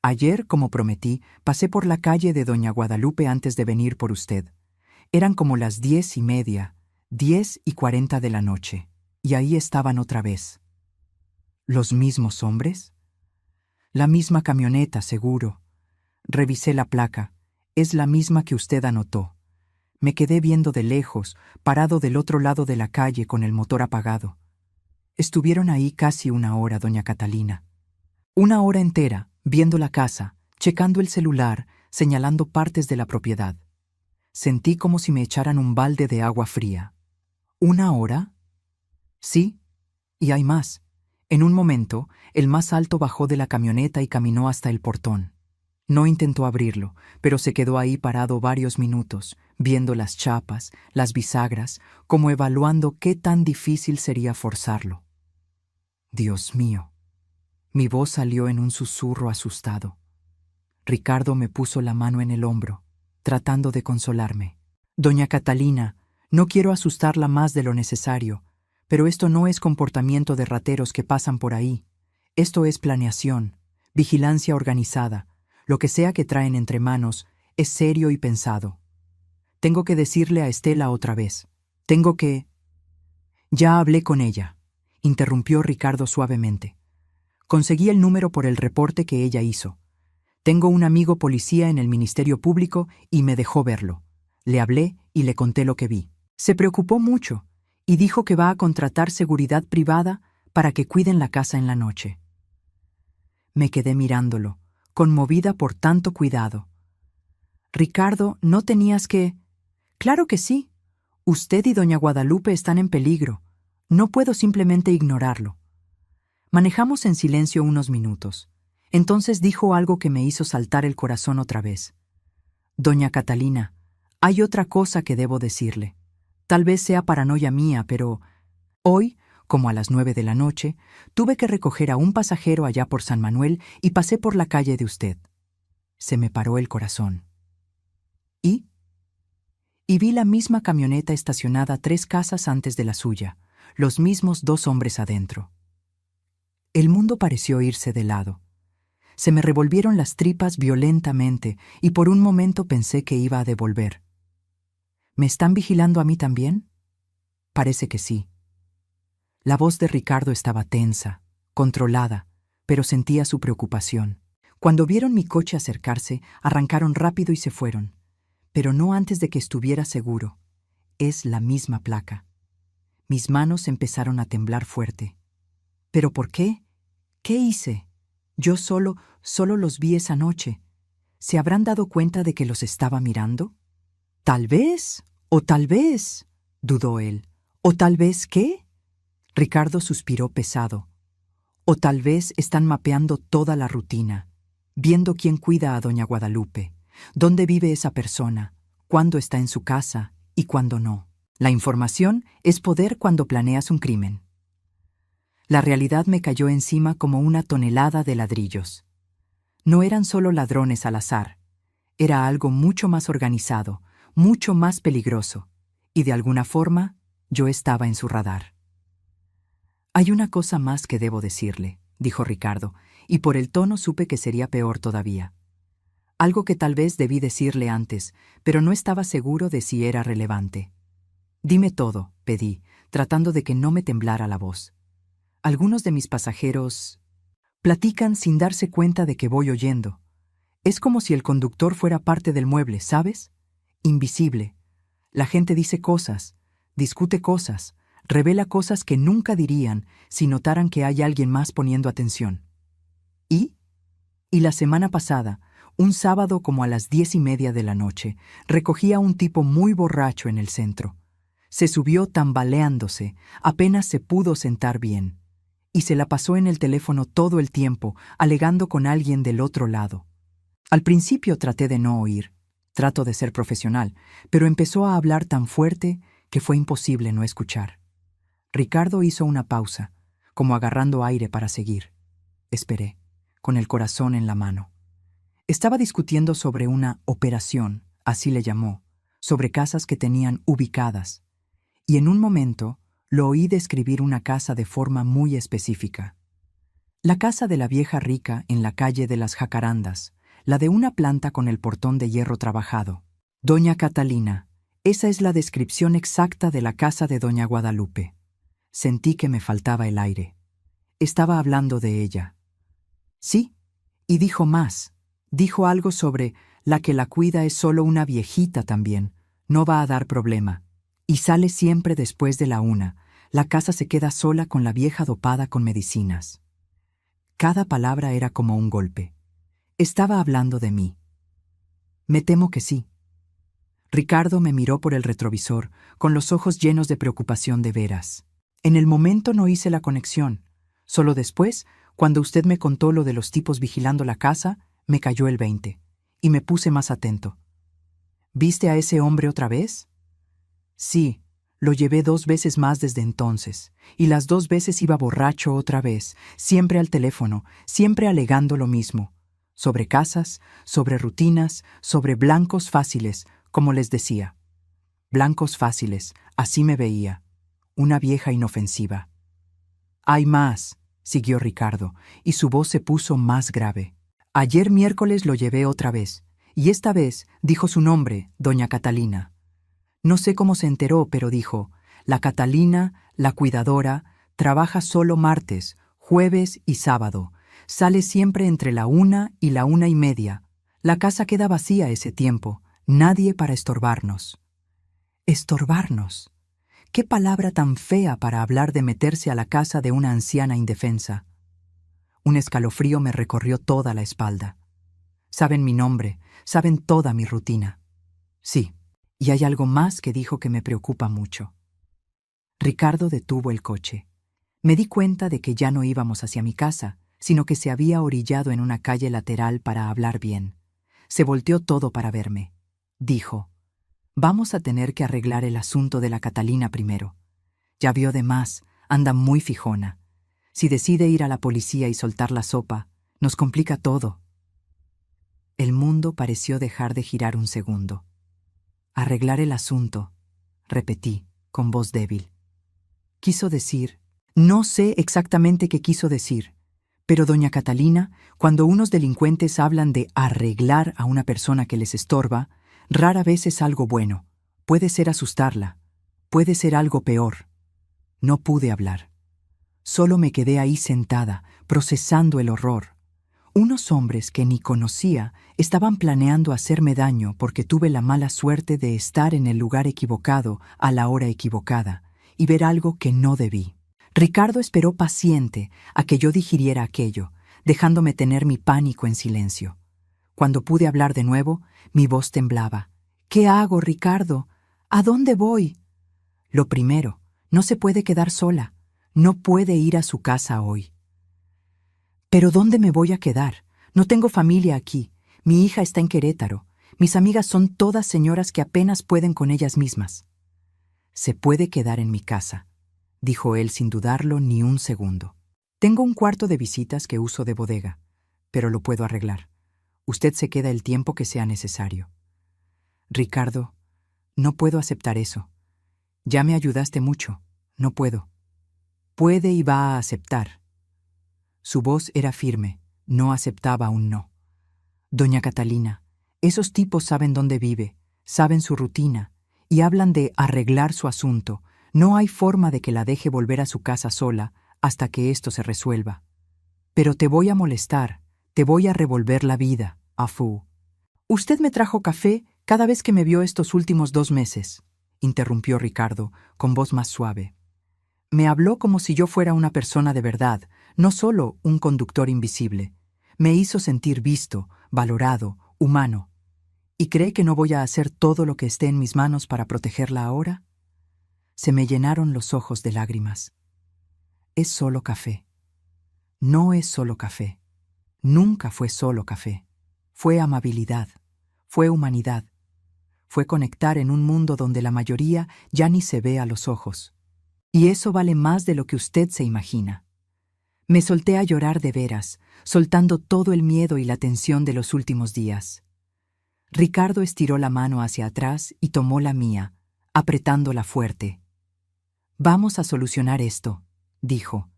Ayer, como prometí, pasé por la calle de doña Guadalupe antes de venir por usted. Eran como las 10:30, 10:40 de la noche, y ahí estaban otra vez. ¿Los mismos hombres? La misma camioneta, seguro. Revisé la placa. Es la misma que usted anotó. Me quedé viendo de lejos, parado del otro lado de la calle con el motor apagado. Estuvieron ahí casi una hora, doña Catalina. Una hora entera, viendo la casa, checando el celular, señalando partes de la propiedad. Sentí como si me echaran un balde de agua fría. ¿Una hora? Sí, y hay más. En un momento, el más alto bajó de la camioneta y caminó hasta el portón. No intentó abrirlo, pero se quedó ahí parado varios minutos, viendo las chapas, las bisagras, como evaluando qué tan difícil sería forzarlo. Dios mío. Mi voz salió en un susurro asustado. Ricardo me puso la mano en el hombro, tratando de consolarme. Doña Catalina, no quiero asustarla más de lo necesario, pero esto no es comportamiento de rateros que pasan por ahí. Esto es planeación, vigilancia organizada. Lo que sea que traen entre manos es serio y pensado. Tengo que decirle a Estela otra vez. Tengo que... Ya hablé con ella, interrumpió Ricardo suavemente. Conseguí el número por el reporte que ella hizo. Tengo un amigo policía en el Ministerio Público y me dejó verlo. Le hablé y le conté lo que vi. Se preocupó mucho y dijo que va a contratar seguridad privada para que cuiden la casa en la noche. Me quedé mirándolo, conmovida por tanto cuidado. Ricardo, no tenías que... Claro que sí. Usted y doña Guadalupe están en peligro. No puedo simplemente ignorarlo. Manejamos en silencio unos minutos. Entonces dijo algo que me hizo saltar el corazón otra vez. Doña Catalina, hay otra cosa que debo decirle. Tal vez sea paranoia mía, pero... Hoy, como a las 9 de la noche, tuve que recoger a un pasajero allá por San Manuel y pasé por la calle de usted. Se me paró el corazón. ¿Y? Y vi la misma camioneta estacionada 3 casas antes de la suya, los mismos 2 hombres adentro. El mundo pareció irse de lado. Se me revolvieron las tripas violentamente y por un momento pensé que iba a devolver. ¿Me están vigilando a mí también? Parece que sí. La voz de Ricardo estaba tensa, controlada, pero sentía su preocupación. Cuando vieron mi coche acercarse, arrancaron rápido y se fueron. Pero no antes de que estuviera seguro. Es la misma placa. Mis manos empezaron a temblar fuerte. ¿Pero por qué? ¿Qué hice? Yo solo los vi esa noche. ¿Se habrán dado cuenta de que los estaba mirando? Tal vez, dudó él. ¿O tal vez qué? Ricardo suspiró pesado. O tal vez están mapeando toda la rutina, viendo quién cuida a doña Guadalupe, dónde vive esa persona, cuándo está en su casa y cuándo no. La información es poder cuando planeas un crimen. La realidad me cayó encima como una tonelada de ladrillos. No eran solo ladrones al azar, era algo mucho más organizado, mucho más peligroso, y de alguna forma yo estaba en su radar. Hay una cosa más que debo decirle, dijo Ricardo, y por el tono supe que sería peor todavía. Algo que tal vez debí decirle antes, pero no estaba seguro de si era relevante. Dime todo, pedí, tratando de que no me temblara la voz. Algunos de mis pasajeros platican sin darse cuenta de que voy oyendo. Es como si el conductor fuera parte del mueble, ¿sabes? Invisible. La gente dice cosas, discute cosas, revela cosas que nunca dirían si notaran que hay alguien más poniendo atención. ¿Y? Y la semana pasada, un sábado como a las 10:30 de la noche, recogí a un tipo muy borracho en el centro. Se subió tambaleándose, apenas se pudo sentar bien, y se la pasó en el teléfono todo el tiempo, alegando con alguien del otro lado. Al principio traté de no oír, trato de ser profesional, pero empezó a hablar tan fuerte que fue imposible no escuchar. Ricardo hizo una pausa, como agarrando aire para seguir. Esperé, con el corazón en la mano. Estaba discutiendo sobre una operación, así le llamó, sobre casas que tenían ubicadas, y en un momento lo oí describir una casa de forma muy específica. La casa de la vieja rica en la calle de las Jacarandas, la de una planta con el portón de hierro trabajado. Doña Catalina, esa es la descripción exacta de la casa de doña Guadalupe. Sentí que me faltaba el aire. Estaba hablando de ella. Sí, y dijo más. Dijo algo sobre la que la cuida es solo una viejita también. No va a dar problema. Y sale siempre después de la 1. La casa se queda sola con la vieja dopada con medicinas. Cada palabra era como un golpe. Estaba hablando de mí. Me temo que sí. Ricardo me miró por el retrovisor, con los ojos llenos de preocupación de veras. En el momento no hice la conexión. Solo después, cuando usted me contó lo de los tipos vigilando la casa, me cayó el 20, y me puse más atento. ¿Viste a ese hombre otra vez? Sí, lo llevé 2 veces más desde entonces, y las 2 veces iba borracho otra vez, siempre al teléfono, siempre alegando lo mismo. Sobre casas, sobre rutinas, sobre blancos fáciles, como les decía. Blancos fáciles, así me veía. Una vieja inofensiva. Hay más, siguió Ricardo, y su voz se puso más grave. Ayer miércoles lo llevé otra vez, y esta vez dijo su nombre, doña Catalina. No sé cómo se enteró, pero dijo, la Catalina, la cuidadora, trabaja solo martes, jueves y sábado. Sale siempre entre la 1 y la 1:30. La casa queda vacía ese tiempo, nadie para estorbarnos. ¿Estorbarnos? ¿Qué palabra tan fea para hablar de meterse a la casa de una anciana indefensa? Un escalofrío me recorrió toda la espalda. Saben mi nombre, saben toda mi rutina. Sí, y hay algo más que dijo que me preocupa mucho. Ricardo detuvo el coche. Me di cuenta de que ya no íbamos hacia mi casa, sino que se había orillado en una calle lateral para hablar bien. Se volteó todo para verme. Dijo, vamos a tener que arreglar el asunto de la Catalina primero. Ya vio de más, anda muy fijona. Si decide ir a la policía y soltar la sopa, nos complica todo. El mundo pareció dejar de girar un segundo. Arreglar el asunto, repetí, con voz débil. Quiso decir, no sé exactamente qué quiso decir, pero doña Catalina, cuando unos delincuentes hablan de arreglar a una persona que les estorba, rara vez es algo bueno. Puede ser asustarla, puede ser algo peor. No pude hablar. Solo me quedé ahí sentada, procesando el horror. Unos hombres que ni conocía estaban planeando hacerme daño porque tuve la mala suerte de estar en el lugar equivocado a la hora equivocada, y ver algo que no debí. Ricardo esperó paciente a que yo digiriera aquello, dejándome tener mi pánico en silencio. Cuando pude hablar de nuevo, mi voz temblaba. «¿Qué hago, Ricardo? ¿A dónde voy?» Lo primero, no se puede quedar sola. No puede ir a su casa hoy. «¿Pero dónde me voy a quedar? No tengo familia aquí. Mi hija está en Querétaro. Mis amigas son todas señoras que apenas pueden con ellas mismas». «Se puede quedar en mi casa», dijo él sin dudarlo ni un segundo. «Tengo un cuarto de visitas que uso de bodega, pero lo puedo arreglar. Usted se queda el tiempo que sea necesario». «Ricardo, no puedo aceptar eso. Ya me ayudaste mucho. No puedo». «Puede y va a aceptar». Su voz era firme, no aceptaba un no. «Doña Catalina, esos tipos saben dónde vive, saben su rutina, y hablan de arreglar su asunto. No hay forma de que la deje volver a su casa sola hasta que esto se resuelva. Pero te voy a molestar, te voy a revolver la vida, Afu. Usted me trajo café cada vez que me vio estos últimos 2 meses», interrumpió Ricardo, con voz más suave. «Me habló como si yo fuera una persona de verdad, no solo un conductor invisible. Me hizo sentir visto, valorado, humano. ¿Y cree que no voy a hacer todo lo que esté en mis manos para protegerla ahora?» Se me llenaron los ojos de lágrimas. «Es solo café». No es solo café. Nunca fue solo café. Fue amabilidad. Fue humanidad. Fue conectar en un mundo donde la mayoría ya ni se ve a los ojos. Y eso vale más de lo que usted se imagina. Me solté a llorar de veras, soltando todo el miedo y la tensión de los últimos días. Ricardo estiró la mano hacia atrás y tomó la mía, apretándola fuerte. «Vamos a solucionar esto», dijo.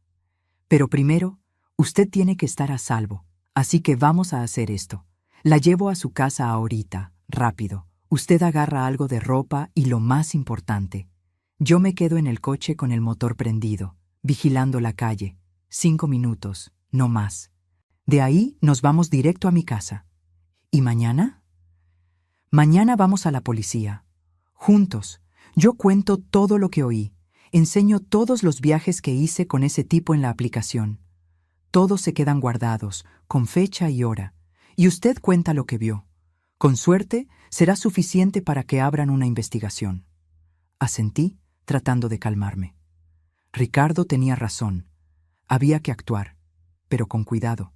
«Pero primero, usted tiene que estar a salvo, así que vamos a hacer esto. La llevo a su casa ahorita, rápido. Usted agarra algo de ropa y lo más importante. Yo me quedo en el coche con el motor prendido, vigilando la calle. 5 minutos, no más. De ahí nos vamos directo a mi casa. ¿Y mañana?» «Mañana vamos a la policía. Juntos. Yo cuento todo lo que oí. Enseño todos los viajes que hice con ese tipo en la aplicación. Todos se quedan guardados, con fecha y hora. Y usted cuenta lo que vio. Con suerte, será suficiente para que abran una investigación». Asentí, tratando de calmarme. Ricardo tenía razón. Había que actuar, pero con cuidado.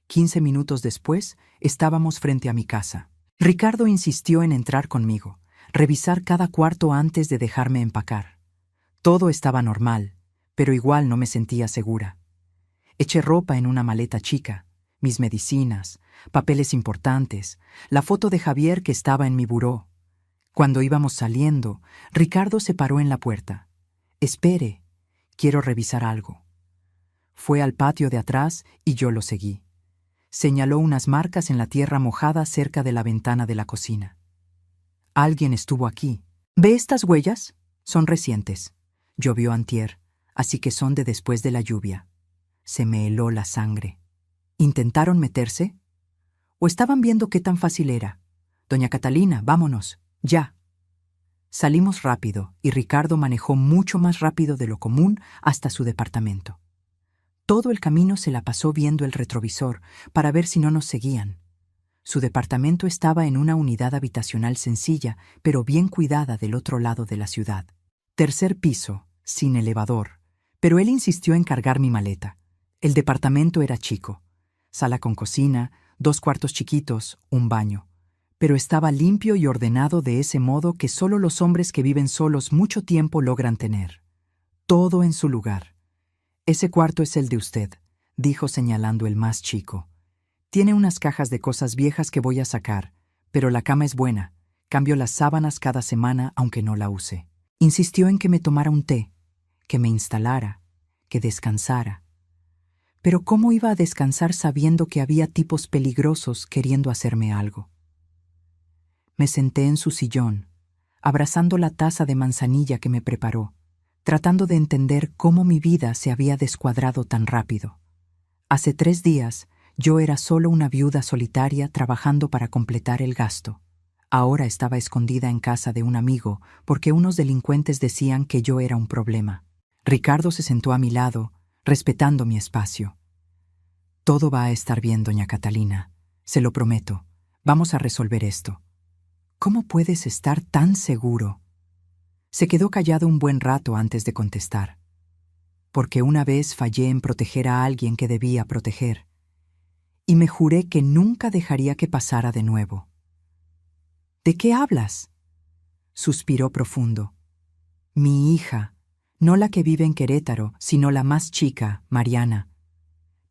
15 minutos después, estábamos frente a mi casa. Ricardo insistió en entrar conmigo, revisar cada cuarto antes de dejarme empacar. Todo estaba normal, pero igual no me sentía segura. Eché ropa en una maleta chica, mis medicinas, papeles importantes, la foto de Javier que estaba en mi buró. Cuando íbamos saliendo, Ricardo se paró en la puerta. «Espere, quiero revisar algo». Fue al patio de atrás y yo lo seguí. Señaló unas marcas en la tierra mojada cerca de la ventana de la cocina. «Alguien estuvo aquí. ¿Ve estas huellas? Son recientes. Llovió antier, así que son de después de la lluvia». Se me heló la sangre. ¿Intentaron meterse? ¿O estaban viendo qué tan fácil era? «Doña Catalina, vámonos, ya». Salimos rápido y Ricardo manejó mucho más rápido de lo común hasta su departamento. Todo el camino se la pasó viendo el retrovisor para ver si no nos seguían. Su departamento estaba en una unidad habitacional sencilla, pero bien cuidada del otro lado de la ciudad. 3er piso, sin elevador, pero él insistió en cargar mi maleta. El departamento era chico. Sala con cocina, 2 cuartos chiquitos, un baño. Pero estaba limpio y ordenado de ese modo que solo los hombres que viven solos mucho tiempo logran tener. Todo en su lugar. «Ese cuarto es el de usted», dijo señalando el más chico. «Tiene unas cajas de cosas viejas que voy a sacar, pero la cama es buena. Cambio las sábanas cada semana aunque no la use». Insistió en que me tomara un té, que me instalara, que descansara. Pero ¿cómo iba a descansar sabiendo que había tipos peligrosos queriendo hacerme algo? Me senté en su sillón, abrazando la taza de manzanilla que me preparó, tratando de entender cómo mi vida se había descuadrado tan rápido. Hace 3 días, yo era solo una viuda solitaria trabajando para completar el gasto. Ahora estaba escondida en casa de un amigo porque unos delincuentes decían que yo era un problema. Ricardo se sentó a mi lado, respetando mi espacio. Todo va a estar bien, doña Catalina. Se lo prometo. Vamos a resolver esto. ¿Cómo puedes estar tan seguro? Se quedó callado un buen rato antes de contestar. Porque una vez fallé en proteger a alguien que debía proteger. Y me juré que nunca dejaría que pasara de nuevo. ¿De qué hablas? Suspiró profundo. Mi hija, no la que vive en Querétaro, sino la más chica, Mariana.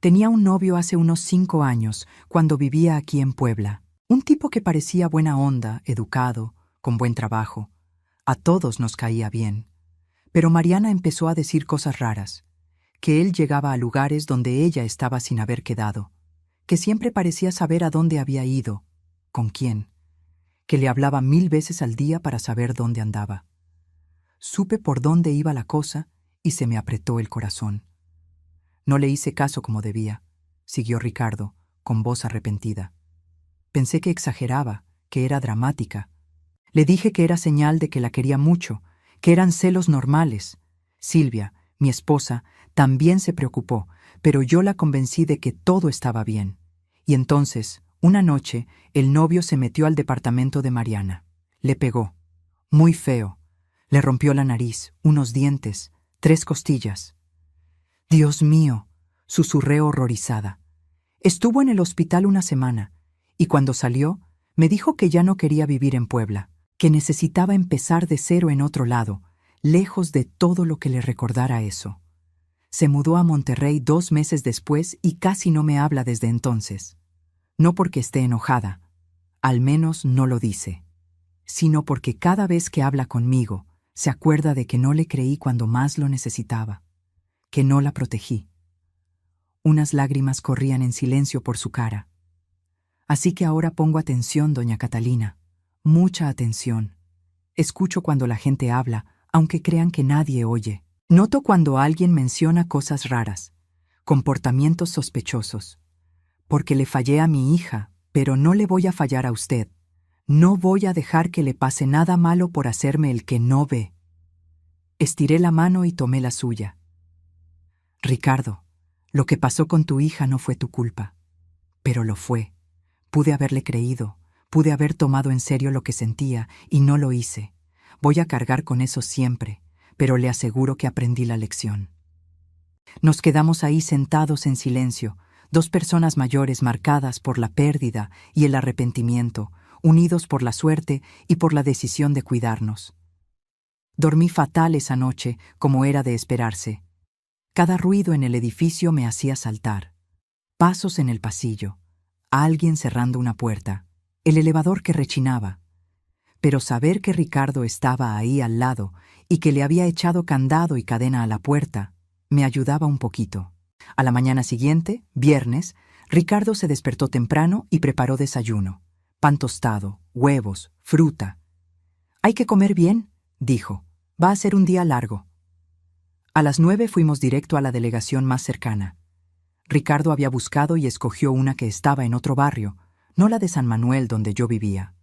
Tenía un novio hace unos 5 años, cuando vivía aquí en Puebla. Un tipo que parecía buena onda, educado, con buen trabajo. A todos nos caía bien. Pero Mariana empezó a decir cosas raras. Que él llegaba a lugares donde ella estaba sin haber quedado. Que siempre parecía saber a dónde había ido, con quién. Que le hablaba 1000 veces al día para saber dónde andaba. Supe por dónde iba la cosa y se me apretó el corazón. No le hice caso como debía, siguió Ricardo, con voz arrepentida. Pensé que exageraba, que era dramática. Le dije que era señal de que la quería mucho, que eran celos normales. Silvia, mi esposa, también se preocupó, pero yo la convencí de que todo estaba bien. Y entonces, una noche, el novio se metió al departamento de Mariana. Le pegó. Muy feo. Le rompió la nariz, unos dientes, 3 costillas. Dios mío, susurré horrorizada. Estuvo en el hospital una semana, y cuando salió, me dijo que ya no quería vivir en Puebla, que necesitaba empezar de cero en otro lado, lejos de todo lo que le recordara eso. Se mudó a Monterrey 2 meses después y casi no me habla desde entonces. No porque esté enojada, al menos no lo dice, sino porque cada vez que habla conmigo, se acuerda de que no le creí cuando más lo necesitaba, que no la protegí. Unas lágrimas corrían en silencio por su cara. Así que ahora pongo atención, doña Catalina, mucha atención. Escucho cuando la gente habla, aunque crean que nadie oye. Noto cuando alguien menciona cosas raras, comportamientos sospechosos. Porque le fallé a mi hija, pero no le voy a fallar a usted. No voy a dejar que le pase nada malo por hacerme el que no ve. Estiré la mano y tomé la suya. Ricardo, lo que pasó con tu hija no fue tu culpa, pero lo fue. Pude haberle creído, pude haber tomado en serio lo que sentía y no lo hice. Voy a cargar con eso siempre, pero le aseguro que aprendí la lección. Nos quedamos ahí sentados en silencio, 2 personas mayores marcadas por la pérdida y el arrepentimiento, unidos por la suerte y por la decisión de cuidarnos. Dormí fatal esa noche, como era de esperarse. Cada ruido en el edificio me hacía saltar. Pasos en el pasillo, alguien cerrando una puerta, el elevador que rechinaba. Pero saber que Ricardo estaba ahí al lado y que le había echado candado y cadena a la puerta, me ayudaba un poquito. A la mañana siguiente, viernes, Ricardo se despertó temprano y preparó desayuno. Pan tostado, huevos, fruta. «Hay que comer bien», dijo. «Va a ser un día largo». A las 9 fuimos directo a la delegación más cercana. Ricardo había buscado y escogió una que estaba en otro barrio, no la de San Manuel donde yo vivía.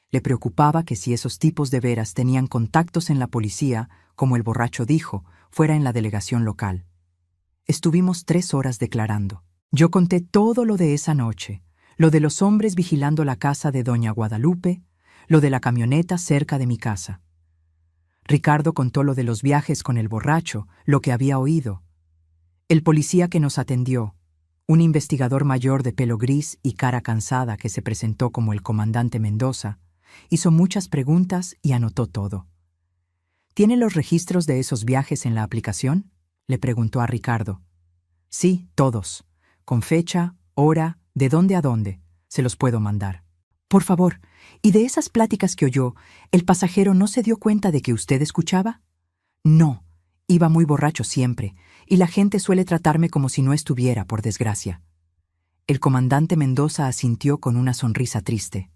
Le preocupaba que si esos tipos de veras tenían contactos en la policía, como el borracho dijo, fuera en la delegación local. Estuvimos 3 horas declarando. Yo conté todo lo de esa noche, lo de los hombres vigilando la casa de doña Guadalupe, lo de la camioneta cerca de mi casa. Ricardo contó lo de los viajes con el borracho, lo que había oído. El policía que nos atendió, un investigador mayor de pelo gris y cara cansada que se presentó como el comandante Mendoza, hizo muchas preguntas y anotó todo. ¿Tiene los registros de esos viajes en la aplicación?, le preguntó a Ricardo. Sí, todos. Con fecha, hora, de dónde a dónde. Se los puedo mandar. Por favor, ¿y de esas pláticas que oyó, el pasajero no se dio cuenta de que usted escuchaba? No, iba muy borracho siempre, y la gente suele tratarme como si no estuviera, por desgracia. El comandante Mendoza asintió con una sonrisa triste.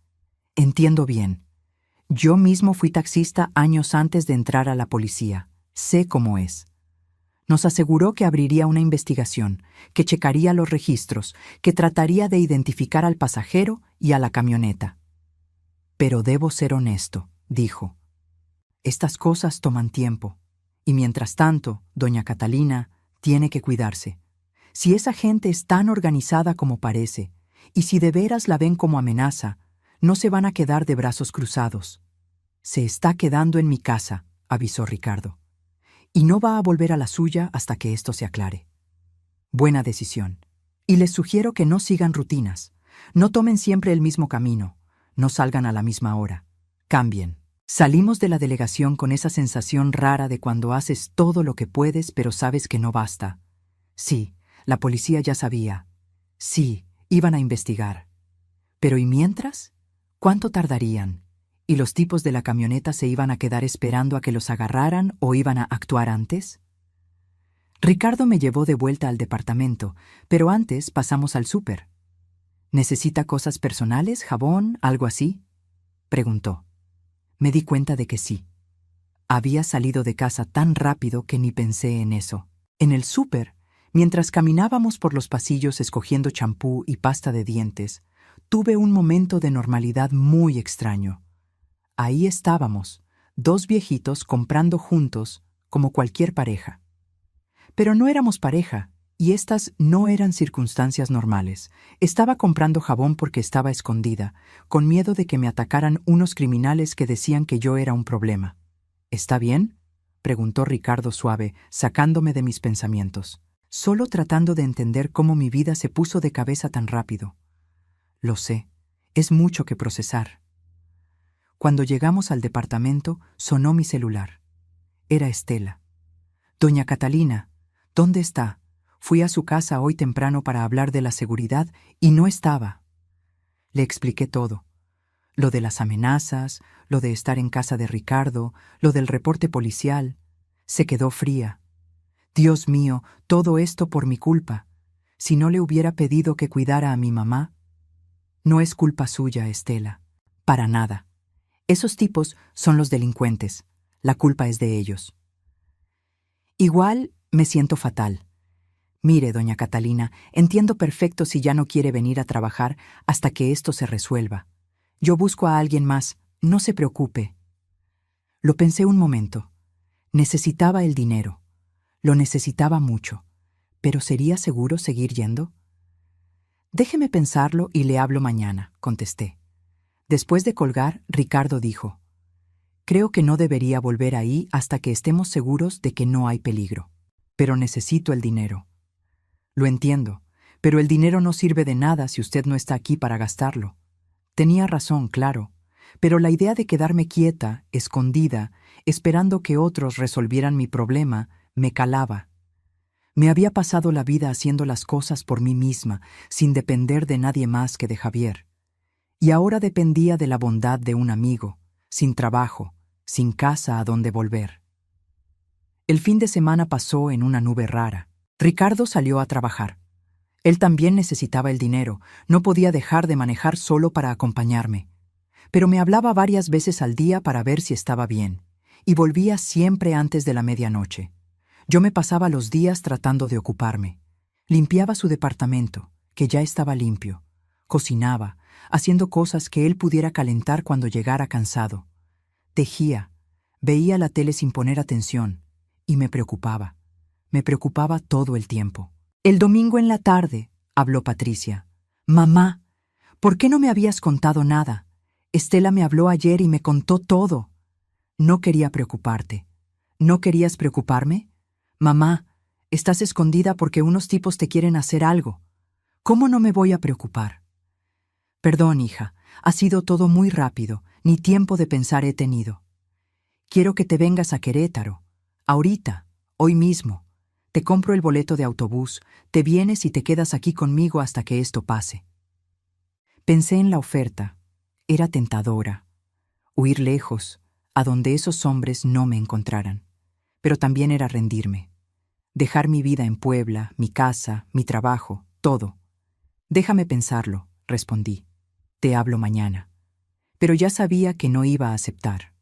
Entiendo bien. Yo mismo fui taxista años antes de entrar a la policía. Sé cómo es. Nos aseguró que abriría una investigación, que checaría los registros, que trataría de identificar al pasajero y a la camioneta. Pero debo ser honesto, dijo. Estas cosas toman tiempo. Y mientras tanto, doña Catalina tiene que cuidarse. Si esa gente es tan organizada como parece, y si de veras la ven como amenaza, no se van a quedar de brazos cruzados. Se está quedando en mi casa, avisó Ricardo. Y no va a volver a la suya hasta que esto se aclare. Buena decisión. Y les sugiero que no sigan rutinas. No tomen siempre el mismo camino. No salgan a la misma hora. Cambien. Salimos de la delegación con esa sensación rara de cuando haces todo lo que puedes pero sabes que no basta. Sí, la policía ya sabía. Sí, iban a investigar. Pero ¿y mientras? ¿Cuánto tardarían? ¿Y los tipos de la camioneta se iban a quedar esperando a que los agarraran o iban a actuar antes? Ricardo me llevó de vuelta al departamento, pero antes pasamos al súper. ¿Necesita cosas personales, jabón, algo así?, preguntó. Me di cuenta de que sí. Había salido de casa tan rápido que ni pensé en eso. En el súper, mientras caminábamos por los pasillos escogiendo champú y pasta de dientes, tuve un momento de normalidad muy extraño. Ahí estábamos, dos viejitos comprando juntos como cualquier pareja. Pero no éramos pareja, y estas no eran circunstancias normales. Estaba comprando jabón porque estaba escondida, con miedo de que me atacaran unos criminales que decían que yo era un problema. ¿Está bien?, preguntó Ricardo suave, sacándome de mis pensamientos, solo tratando de entender cómo mi vida se puso de cabeza tan rápido. Lo sé, es mucho que procesar. Cuando llegamos al departamento, sonó mi celular. Era Estela. Doña Catalina, ¿dónde está? Fui a su casa hoy temprano para hablar de la seguridad y no estaba. Le expliqué todo. Lo de las amenazas, lo de estar en casa de Ricardo, lo del reporte policial. Se quedó fría. Dios mío, todo esto por mi culpa. Si no le hubiera pedido que cuidara a mi mamá. No es culpa suya, Estela. Para nada. Esos tipos son los delincuentes. La culpa es de ellos. Igual me siento fatal. Mire, doña Catalina, entiendo perfecto si ya no quiere venir a trabajar hasta que esto se resuelva. Yo busco a alguien más, no se preocupe. Lo pensé un momento. Necesitaba el dinero. Lo necesitaba mucho. ¿Pero sería seguro seguir yendo? Déjeme pensarlo y le hablo mañana, contesté. Después de colgar, Ricardo dijo: creo que no debería volver ahí hasta que estemos seguros de que no hay peligro. Pero necesito el dinero. Lo entiendo, pero el dinero no sirve de nada si usted no está aquí para gastarlo. Tenía razón, claro, pero la idea de quedarme quieta, escondida, esperando que otros resolvieran mi problema, me calaba. Me había pasado la vida haciendo las cosas por mí misma, sin depender de nadie más que de Javier. Y ahora dependía de la bondad de un amigo, sin trabajo, sin casa a donde volver. El fin de semana pasó en una nube rara. Ricardo salió a trabajar. Él también necesitaba el dinero, no podía dejar de manejar solo para acompañarme. Pero me hablaba varias veces al día para ver si estaba bien, y volvía siempre antes de la medianoche. Yo me pasaba los días tratando de ocuparme. Limpiaba su departamento, que ya estaba limpio. Cocinaba, haciendo cosas que él pudiera calentar cuando llegara cansado. Tejía, veía la tele sin poner atención, y me preocupaba. Me preocupaba todo el tiempo. El domingo en la tarde, habló Patricia. Mamá, ¿por qué no me habías contado nada? Estela me habló ayer y me contó todo. No quería preocuparte. ¿No querías preocuparme? Mamá, estás escondida porque unos tipos te quieren hacer algo. ¿Cómo no me voy a preocupar? Perdón, hija, ha sido todo muy rápido, ni tiempo de pensar he tenido. Quiero que te vengas a Querétaro. Ahorita, hoy mismo. Te compro el boleto de autobús, te vienes y te quedas aquí conmigo hasta que esto pase. Pensé en la oferta. Era tentadora. Huir lejos, a donde esos hombres no me encontraran. Pero también era rendirme. Dejar mi vida en Puebla, mi casa, mi trabajo, todo. Déjame pensarlo, respondí. Te hablo mañana. Pero ya sabía que no iba a aceptar.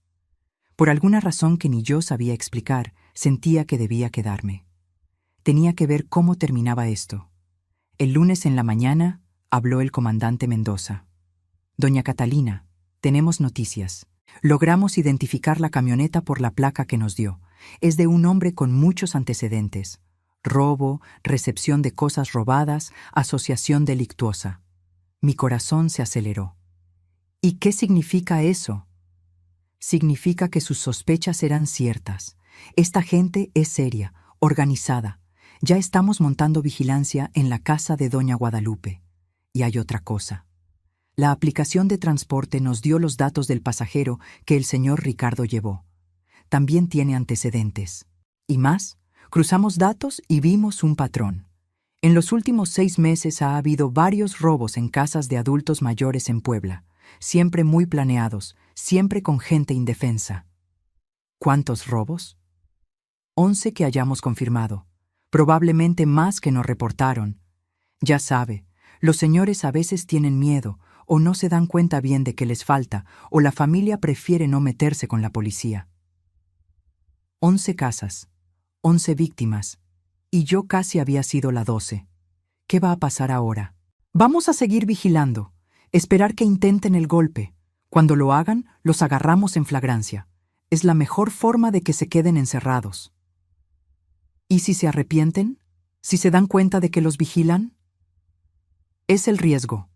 Por alguna razón que ni yo sabía explicar, sentía que debía quedarme. Tenía que ver cómo terminaba esto. El lunes en la mañana habló el comandante Mendoza. Doña Catalina, Tenemos noticias. Logramos identificar la camioneta por la placa que nos dio. Es de un hombre con muchos antecedentes. Robo, recepción de cosas robadas, asociación delictuosa. Mi corazón se aceleró. ¿Y qué significa eso? Significa que sus sospechas eran ciertas. Esta gente es seria, organizada. Ya estamos montando vigilancia en la casa de doña Guadalupe. Y hay otra cosa. La aplicación de transporte nos dio los datos del pasajero que el señor Ricardo llevó. También tiene antecedentes. Y más, cruzamos datos y vimos un patrón. En los últimos 6 meses ha habido varios robos en casas de adultos mayores en Puebla, siempre muy planeados, siempre con gente indefensa. ¿Cuántos robos? 11 que hayamos confirmado, probablemente más que nos reportaron. Ya sabe, los señores a veces tienen miedo, o no se dan cuenta bien de que les falta, o la familia prefiere no meterse con la policía. 11 casas, 11 víctimas, y yo casi había sido la 12. ¿Qué va a pasar ahora? Vamos a seguir vigilando, esperar que intenten el golpe. Cuando lo hagan, los agarramos en flagrancia. Es la mejor forma de que se queden encerrados. ¿Y si se arrepienten? ¿Si se dan cuenta de que los vigilan? Es el riesgo.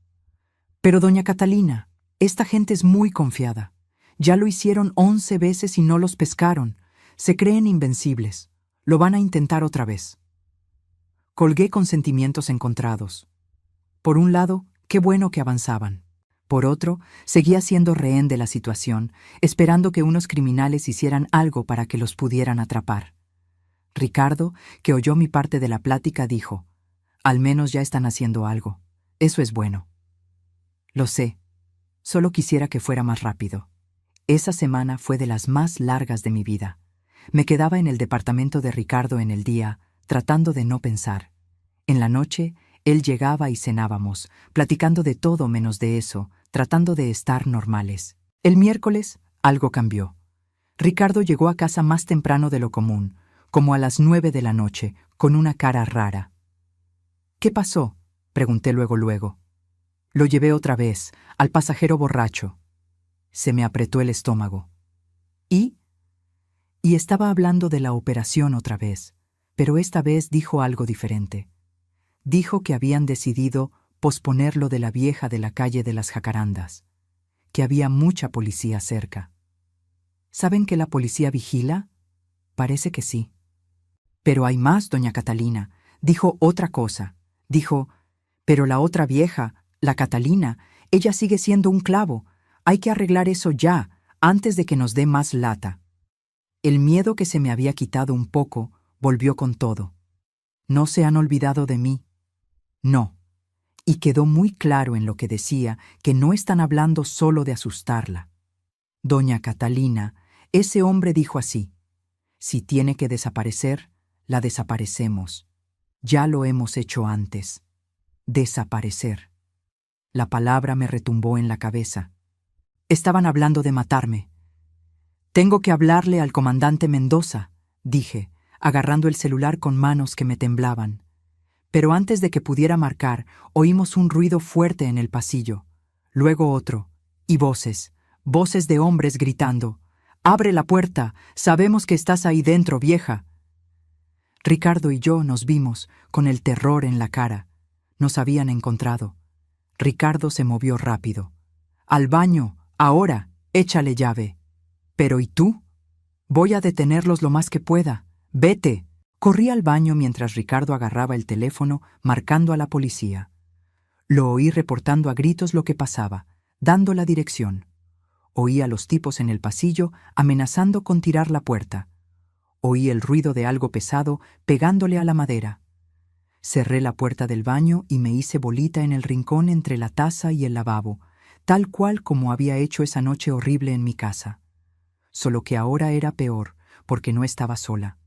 Pero doña Catalina, esta gente es muy confiada. Ya lo hicieron 11 veces y no los pescaron. Se creen invencibles. Lo van a intentar otra vez. Colgué con sentimientos encontrados. Por un lado, qué bueno que avanzaban. Por otro, seguía siendo rehén de la situación, esperando que unos criminales hicieran algo para que los pudieran atrapar. Ricardo, que oyó mi parte de la plática, dijo: «Al menos ya están haciendo algo. Eso es bueno». Lo sé. Solo quisiera que fuera más rápido. Esa semana fue de las más largas de mi vida. Me quedaba en el departamento de Ricardo en el día, tratando de no pensar. En la noche, él llegaba y cenábamos, platicando de todo menos de eso, tratando de estar normales. El miércoles, algo cambió. Ricardo llegó a casa más temprano de lo común, como a las 9 de la noche, con una cara rara. «¿Qué pasó?», pregunté luego. «Lo llevé otra vez, al pasajero borracho». Se me apretó el estómago. ¿Y? Y estaba hablando de la operación otra vez, pero esta vez dijo algo diferente. Dijo que habían decidido posponer lo de la vieja de la calle de las Jacarandas, que había mucha policía cerca. ¿Saben que la policía vigila? Parece que sí. Pero hay más, doña Catalina. Dijo otra cosa. Dijo: «Pero la otra vieja, la Catalina, ella sigue siendo un clavo. Hay que arreglar eso ya, antes de que nos dé más lata». El miedo que se me había quitado un poco volvió con todo. No se han olvidado de mí. No. Y quedó muy claro en lo que decía que no están hablando solo de asustarla. Doña Catalina, ese hombre dijo así: «Si tiene que desaparecer, la desaparecemos. Ya lo hemos hecho antes». Desaparecer. La palabra me retumbó en la cabeza. Estaban hablando de matarme. «Tengo que hablarle al comandante Mendoza», dije, agarrando el celular con manos que me temblaban. Pero antes de que pudiera marcar, oímos un ruido fuerte en el pasillo. Luego otro, y voces de hombres gritando: «¡Abre la puerta! Sabemos que estás ahí dentro, vieja». Ricardo y yo nos vimos, con el terror en la cara. Nos habían encontrado. Ricardo se movió rápido. «Al baño, ahora, échale llave». «¿Pero y tú?» «Voy a detenerlos lo más que pueda. Vete». Corrí al baño mientras Ricardo agarraba el teléfono, marcando a la policía. Lo oí reportando a gritos lo que pasaba, dando la dirección. Oí a los tipos en el pasillo amenazando con tirar la puerta. Oí el ruido de algo pesado pegándole a la madera. Cerré la puerta del baño y me hice bolita en el rincón entre la taza y el lavabo, tal cual como había hecho esa noche horrible en mi casa. Solo que ahora era peor, porque no estaba sola.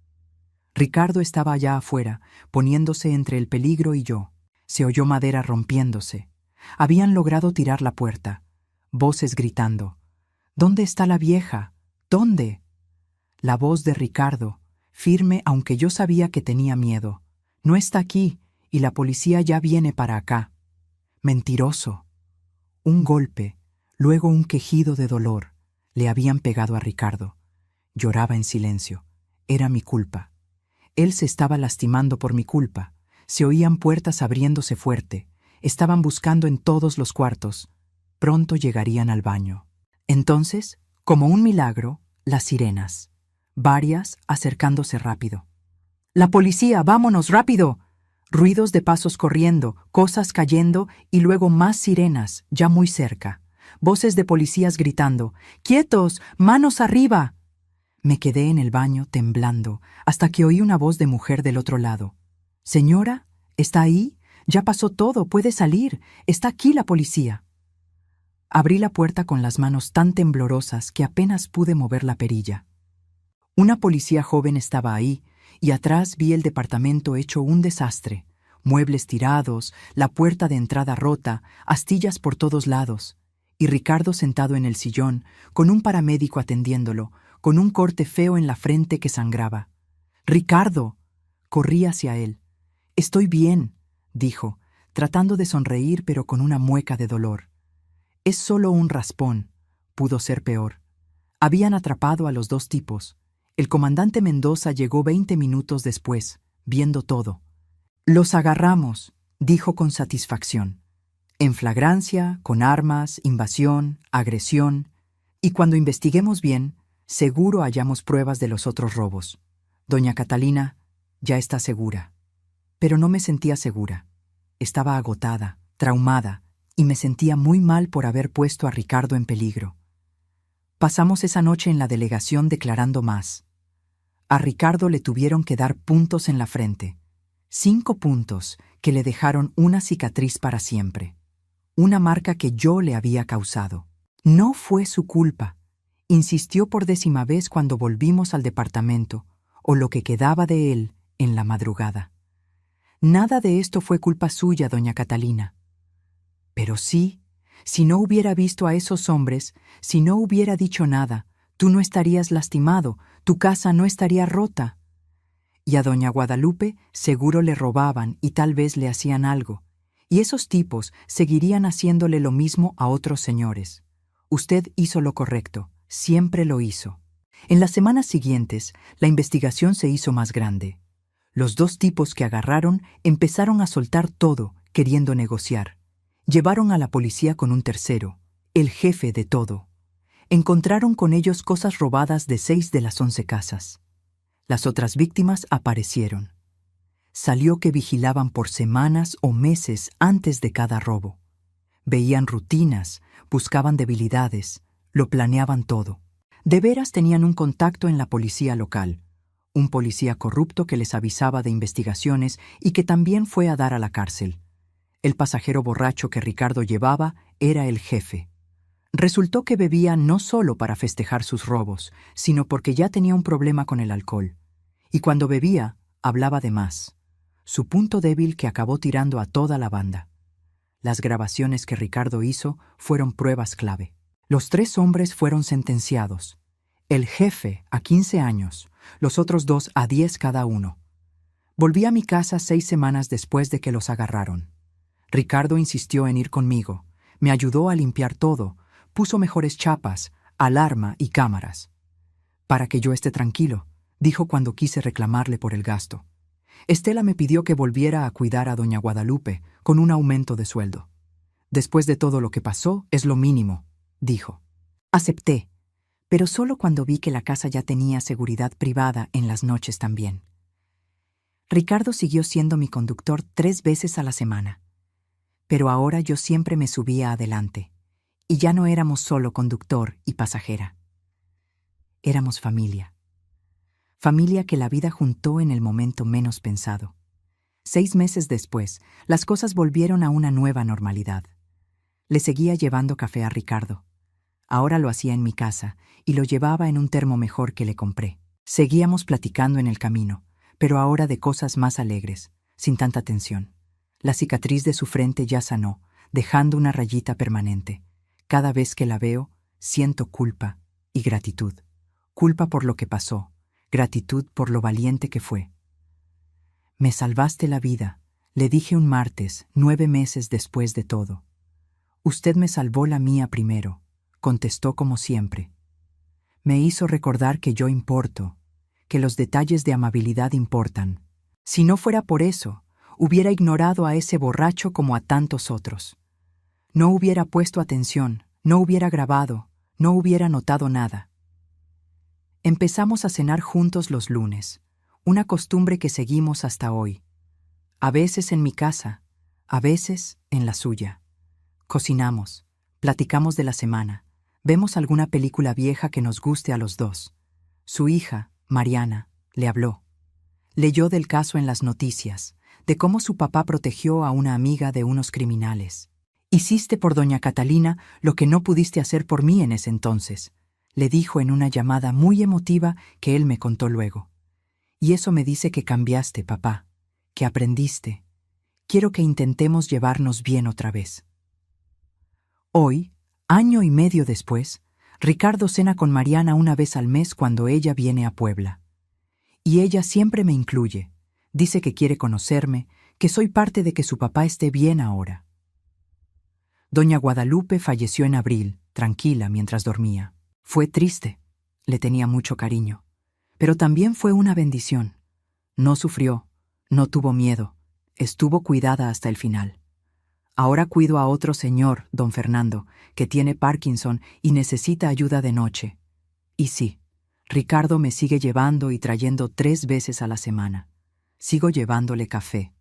Ricardo estaba allá afuera, poniéndose entre el peligro y yo. Se oyó madera rompiéndose. Habían logrado tirar la puerta. Voces gritando: «¿Dónde está la vieja? ¿Dónde?». La voz de Ricardo, firme aunque yo sabía que tenía miedo: «No está aquí, y la policía ya viene para acá». Mentiroso. Un golpe, Luego un quejido de dolor. Le habían pegado a Ricardo. Lloraba en silencio. Era mi culpa. Él se estaba lastimando por mi culpa. Se oían puertas abriéndose fuerte. Estaban buscando en todos los cuartos. Pronto llegarían al baño. Entonces, como un milagro, las sirenas. Varias acercándose rápido. ¡La policía! ¡Vámonos, rápido! Ruidos de pasos corriendo, cosas cayendo y luego más sirenas, ya muy cerca. Voces de policías gritando: ¡Quietos! ¡Manos arriba! Me quedé en el baño temblando hasta que oí una voz de mujer del otro lado. «Señora, ¿está ahí? Ya pasó todo, puede salir. Está aquí la policía». Abrí la puerta con las manos tan temblorosas que apenas pude mover la perilla. Una policía joven estaba ahí, y atrás vi el departamento hecho un desastre. Muebles tirados, la puerta de entrada rota, astillas por todos lados. Y Ricardo sentado en el sillón, con un paramédico atendiéndolo, con un corte feo en la frente que sangraba. «¡Ricardo!». Corrí hacia él. «Estoy bien», dijo, tratando de sonreír pero con una mueca de dolor. «Es solo un raspón. Pudo ser peor». Habían atrapado a los dos tipos. El comandante Mendoza llegó 20 minutos después, viendo todo. «Los agarramos», dijo con satisfacción. «En flagrancia, con armas, invasión, agresión. Y cuando investiguemos bien, seguro hallamos pruebas de los otros robos. Doña Catalina ya está segura». Pero no me sentía segura. Estaba agotada, traumada, y me sentía muy mal por haber puesto a Ricardo en peligro. Pasamos esa noche en la delegación declarando más. A Ricardo le tuvieron que dar puntos en la frente. 5 puntos que le dejaron una cicatriz para siempre. Una marca que yo le había causado. No fue su culpa. Insistió por 10ª vez cuando volvimos al departamento, o lo que quedaba de él, en la madrugada. Nada de esto fue culpa suya, doña Catalina. Pero sí, si no hubiera visto a esos hombres, si no hubiera dicho nada, tú no estarías lastimado, tu casa no estaría rota. Y a doña Guadalupe seguro le robaban y tal vez le hacían algo. Y esos tipos seguirían haciéndole lo mismo a otros señores. Usted hizo lo correcto, siempre lo hizo. En las semanas siguientes, la investigación se hizo más grande. Los 2 tipos que agarraron empezaron a soltar todo, queriendo negociar. Llevaron a la policía con un tercero, el jefe de todo. Encontraron con ellos cosas robadas de 6 de las 11 casas. Las otras víctimas aparecieron. Salió que vigilaban por semanas o meses antes de cada robo. Veían rutinas, buscaban debilidades, lo planeaban todo. De veras tenían un contacto en la policía local. Un policía corrupto que les avisaba de investigaciones y que también fue a dar a la cárcel. El pasajero borracho que Ricardo llevaba era el jefe. Resultó que bebía no solo para festejar sus robos, sino porque ya tenía un problema con el alcohol. Y cuando bebía, hablaba de más. Su punto débil que acabó tirando a toda la banda. Las grabaciones que Ricardo hizo fueron pruebas clave. Los 3 hombres fueron sentenciados. El jefe a 15 años, los otros 2 a 10 cada uno. Volví a mi casa 6 semanas después de que los agarraron. Ricardo insistió en ir conmigo, me ayudó a limpiar todo, puso mejores chapas, alarma y cámaras. «Para que yo esté tranquilo», dijo cuando quise reclamarle por el gasto. Estela me pidió que volviera a cuidar a doña Guadalupe con un aumento de sueldo. «Después de todo lo que pasó, es lo mínimo», dijo. Acepté, pero solo cuando vi que la casa ya tenía seguridad privada en las noches también. Ricardo siguió siendo mi conductor 3 veces a la semana. Pero ahora yo siempre me subía adelante, y ya no éramos solo conductor y pasajera. Éramos familia. Familia que la vida juntó en el momento menos pensado. 6 meses después, las cosas volvieron a una nueva normalidad. Le seguía llevando café a Ricardo. Ahora lo hacía en mi casa y lo llevaba en un termo mejor que le compré. Seguíamos platicando en el camino, pero ahora de cosas más alegres, sin tanta tensión. La cicatriz de su frente ya sanó, dejando una rayita permanente. Cada vez que la veo, siento culpa y gratitud. Culpa por lo que pasó, gratitud por lo valiente que fue. «Me salvaste la vida», le dije un martes, 9 meses después de todo. «Usted me salvó la mía primero. contestó como siempre. Me hizo recordar que yo importo, que los detalles de amabilidad importan. Si no fuera por eso, hubiera ignorado a ese borracho como a tantos otros. No hubiera puesto atención, no hubiera grabado, no hubiera notado nada. Empezamos a cenar juntos los lunes, una costumbre que seguimos hasta hoy. A veces en mi casa, a veces en la suya. Cocinamos, platicamos de la semana, vemos alguna película vieja que nos guste a los dos. Su hija, Mariana, le habló. Leyó del caso en las noticias, de cómo su papá protegió a una amiga de unos criminales. Hiciste por doña Catalina lo que no pudiste hacer por mí en ese entonces, le dijo en una llamada muy emotiva que él me contó luego. Y eso me dice que cambiaste, papá, que aprendiste. Quiero que intentemos llevarnos bien otra vez. Hoy, año y medio después, Ricardo cena con Mariana una vez al mes cuando ella viene a Puebla. Y ella siempre me incluye. Dice que quiere conocerme, que soy parte de que su papá esté bien ahora. Doña Guadalupe falleció en abril, tranquila mientras dormía. Fue triste, le tenía mucho cariño, pero también fue una bendición. No sufrió, no tuvo miedo, estuvo cuidada hasta el final. Ahora cuido a otro señor, don Fernando, que tiene Parkinson y necesita ayuda de noche. Y sí, Ricardo me sigue llevando y trayendo 3 veces a la semana. Sigo llevándole café.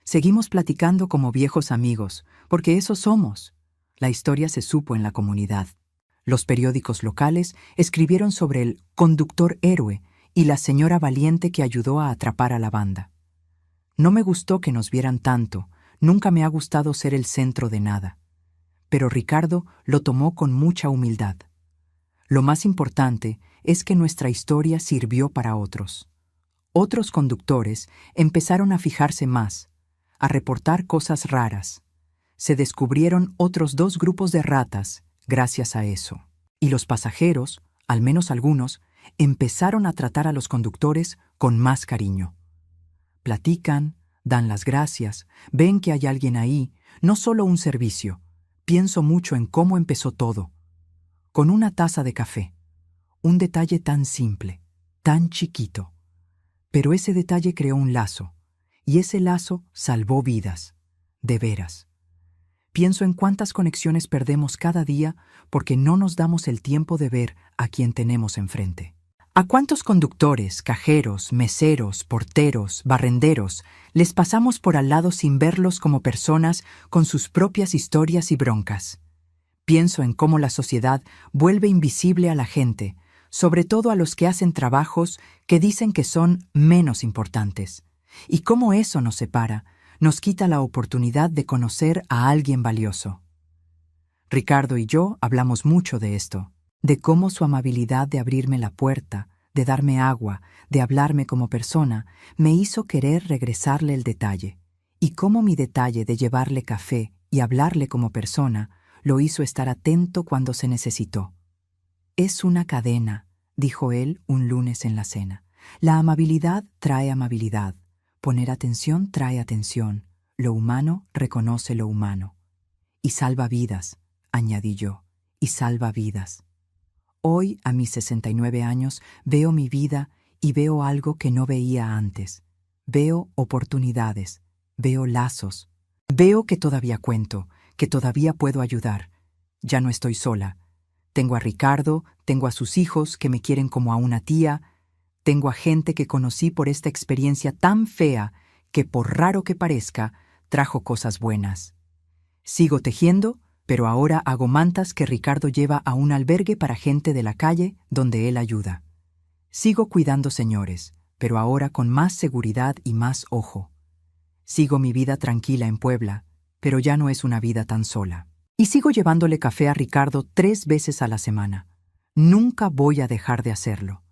Seguimos platicando como viejos amigos, porque eso somos. La historia se supo en la comunidad. Los periódicos locales escribieron sobre el conductor héroe y la señora valiente que ayudó a atrapar a la banda. No me gustó que nos vieran tanto, nunca me ha gustado ser el centro de nada. Pero Ricardo lo tomó con mucha humildad. Lo más importante es que nuestra historia sirvió para otros. Otros conductores empezaron a fijarse más, a reportar cosas raras. Se descubrieron otros 2 grupos de ratas gracias a eso. Y los pasajeros, al menos algunos, empezaron a tratar a los conductores con más cariño. Platican, dan las gracias, ven que hay alguien ahí, no solo un servicio. Pienso mucho en cómo empezó todo. Con una taza de café. Un detalle tan simple, tan chiquito. Pero ese detalle creó un lazo, y ese lazo salvó vidas, de veras. Pienso en cuántas conexiones perdemos cada día porque no nos damos el tiempo de ver a quien tenemos enfrente. ¿A cuántos conductores, cajeros, meseros, porteros, barrenderos les pasamos por al lado sin verlos como personas con sus propias historias y broncas? Pienso en cómo la sociedad vuelve invisible a la gente, sobre todo a los que hacen trabajos que dicen que son menos importantes, y cómo eso nos separa, nos quita la oportunidad de conocer a alguien valioso. Ricardo y yo hablamos mucho de esto, de cómo su amabilidad de abrirme la puerta, de darme agua, de hablarme como persona, me hizo querer regresarle el detalle, y cómo mi detalle de llevarle café y hablarle como persona lo hizo estar atento cuando se necesitó. Es una cadena, dijo él un lunes en la cena. La amabilidad trae amabilidad. Poner atención trae atención. Lo humano reconoce lo humano. Y salva vidas, añadí yo, y salva vidas. Hoy, a mis 69 años, veo mi vida y veo algo que no veía antes. Veo oportunidades, veo lazos. Veo que todavía cuento, que todavía puedo ayudar. Ya no estoy sola. Tengo a Ricardo, tengo a sus hijos que me quieren como a una tía, tengo a gente que conocí por esta experiencia tan fea que, por raro que parezca, trajo cosas buenas. Sigo tejiendo, pero ahora hago mantas que Ricardo lleva a un albergue para gente de la calle donde él ayuda. Sigo cuidando señores, pero ahora con más seguridad y más ojo. Sigo mi vida tranquila en Puebla, pero ya no es una vida tan sola. Y sigo llevándole café a Ricardo 3 veces a la semana. Nunca voy a dejar de hacerlo,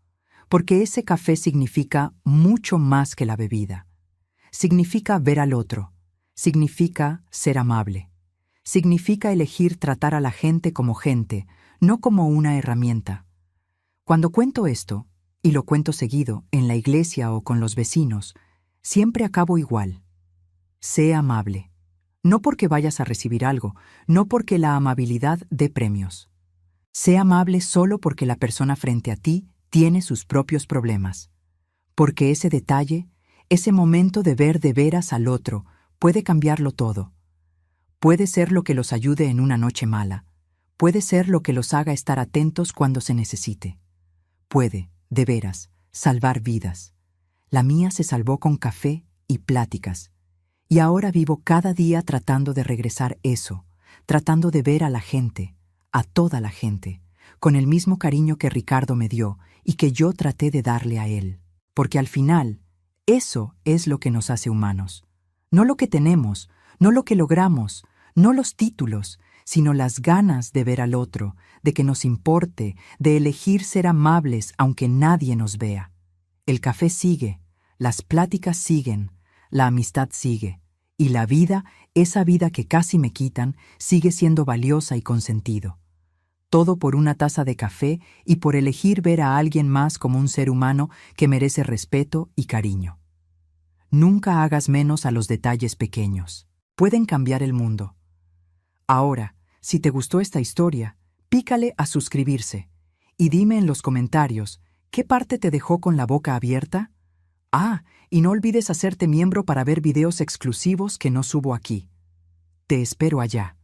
porque ese café significa mucho más que la bebida. Significa ver al otro, significa ser amable, significa elegir tratar a la gente como gente, no como una herramienta. Cuando cuento esto, y lo cuento seguido en la iglesia o con los vecinos, siempre acabo igual. Sé amable. No porque vayas a recibir algo, no porque la amabilidad dé premios. Sé amable solo porque la persona frente a ti tiene sus propios problemas. Porque ese detalle, ese momento de ver de veras al otro, puede cambiarlo todo. Puede ser lo que los ayude en una noche mala. Puede ser lo que los haga estar atentos cuando se necesite. Puede, de veras, salvar vidas. La mía se salvó con café y pláticas. Y ahora vivo cada día tratando de regresar eso, tratando de ver a la gente, a toda la gente, con el mismo cariño que Ricardo me dio y que yo traté de darle a él. Porque al final, eso es lo que nos hace humanos. No lo que tenemos, no lo que logramos, no los títulos, sino las ganas de ver al otro, de que nos importe, de elegir ser amables aunque nadie nos vea. El café sigue, las pláticas siguen, la amistad sigue, y la vida, esa vida que casi me quitan, sigue siendo valiosa y con sentido. Todo por una taza de café y por elegir ver a alguien más como un ser humano que merece respeto y cariño. Nunca hagas menos a los detalles pequeños. Pueden cambiar el mundo. Ahora, si te gustó esta historia, pícale a suscribirse y dime en los comentarios qué parte te dejó con la boca abierta. Y no olvides hacerte miembro para ver videos exclusivos que no subo aquí. Te espero allá.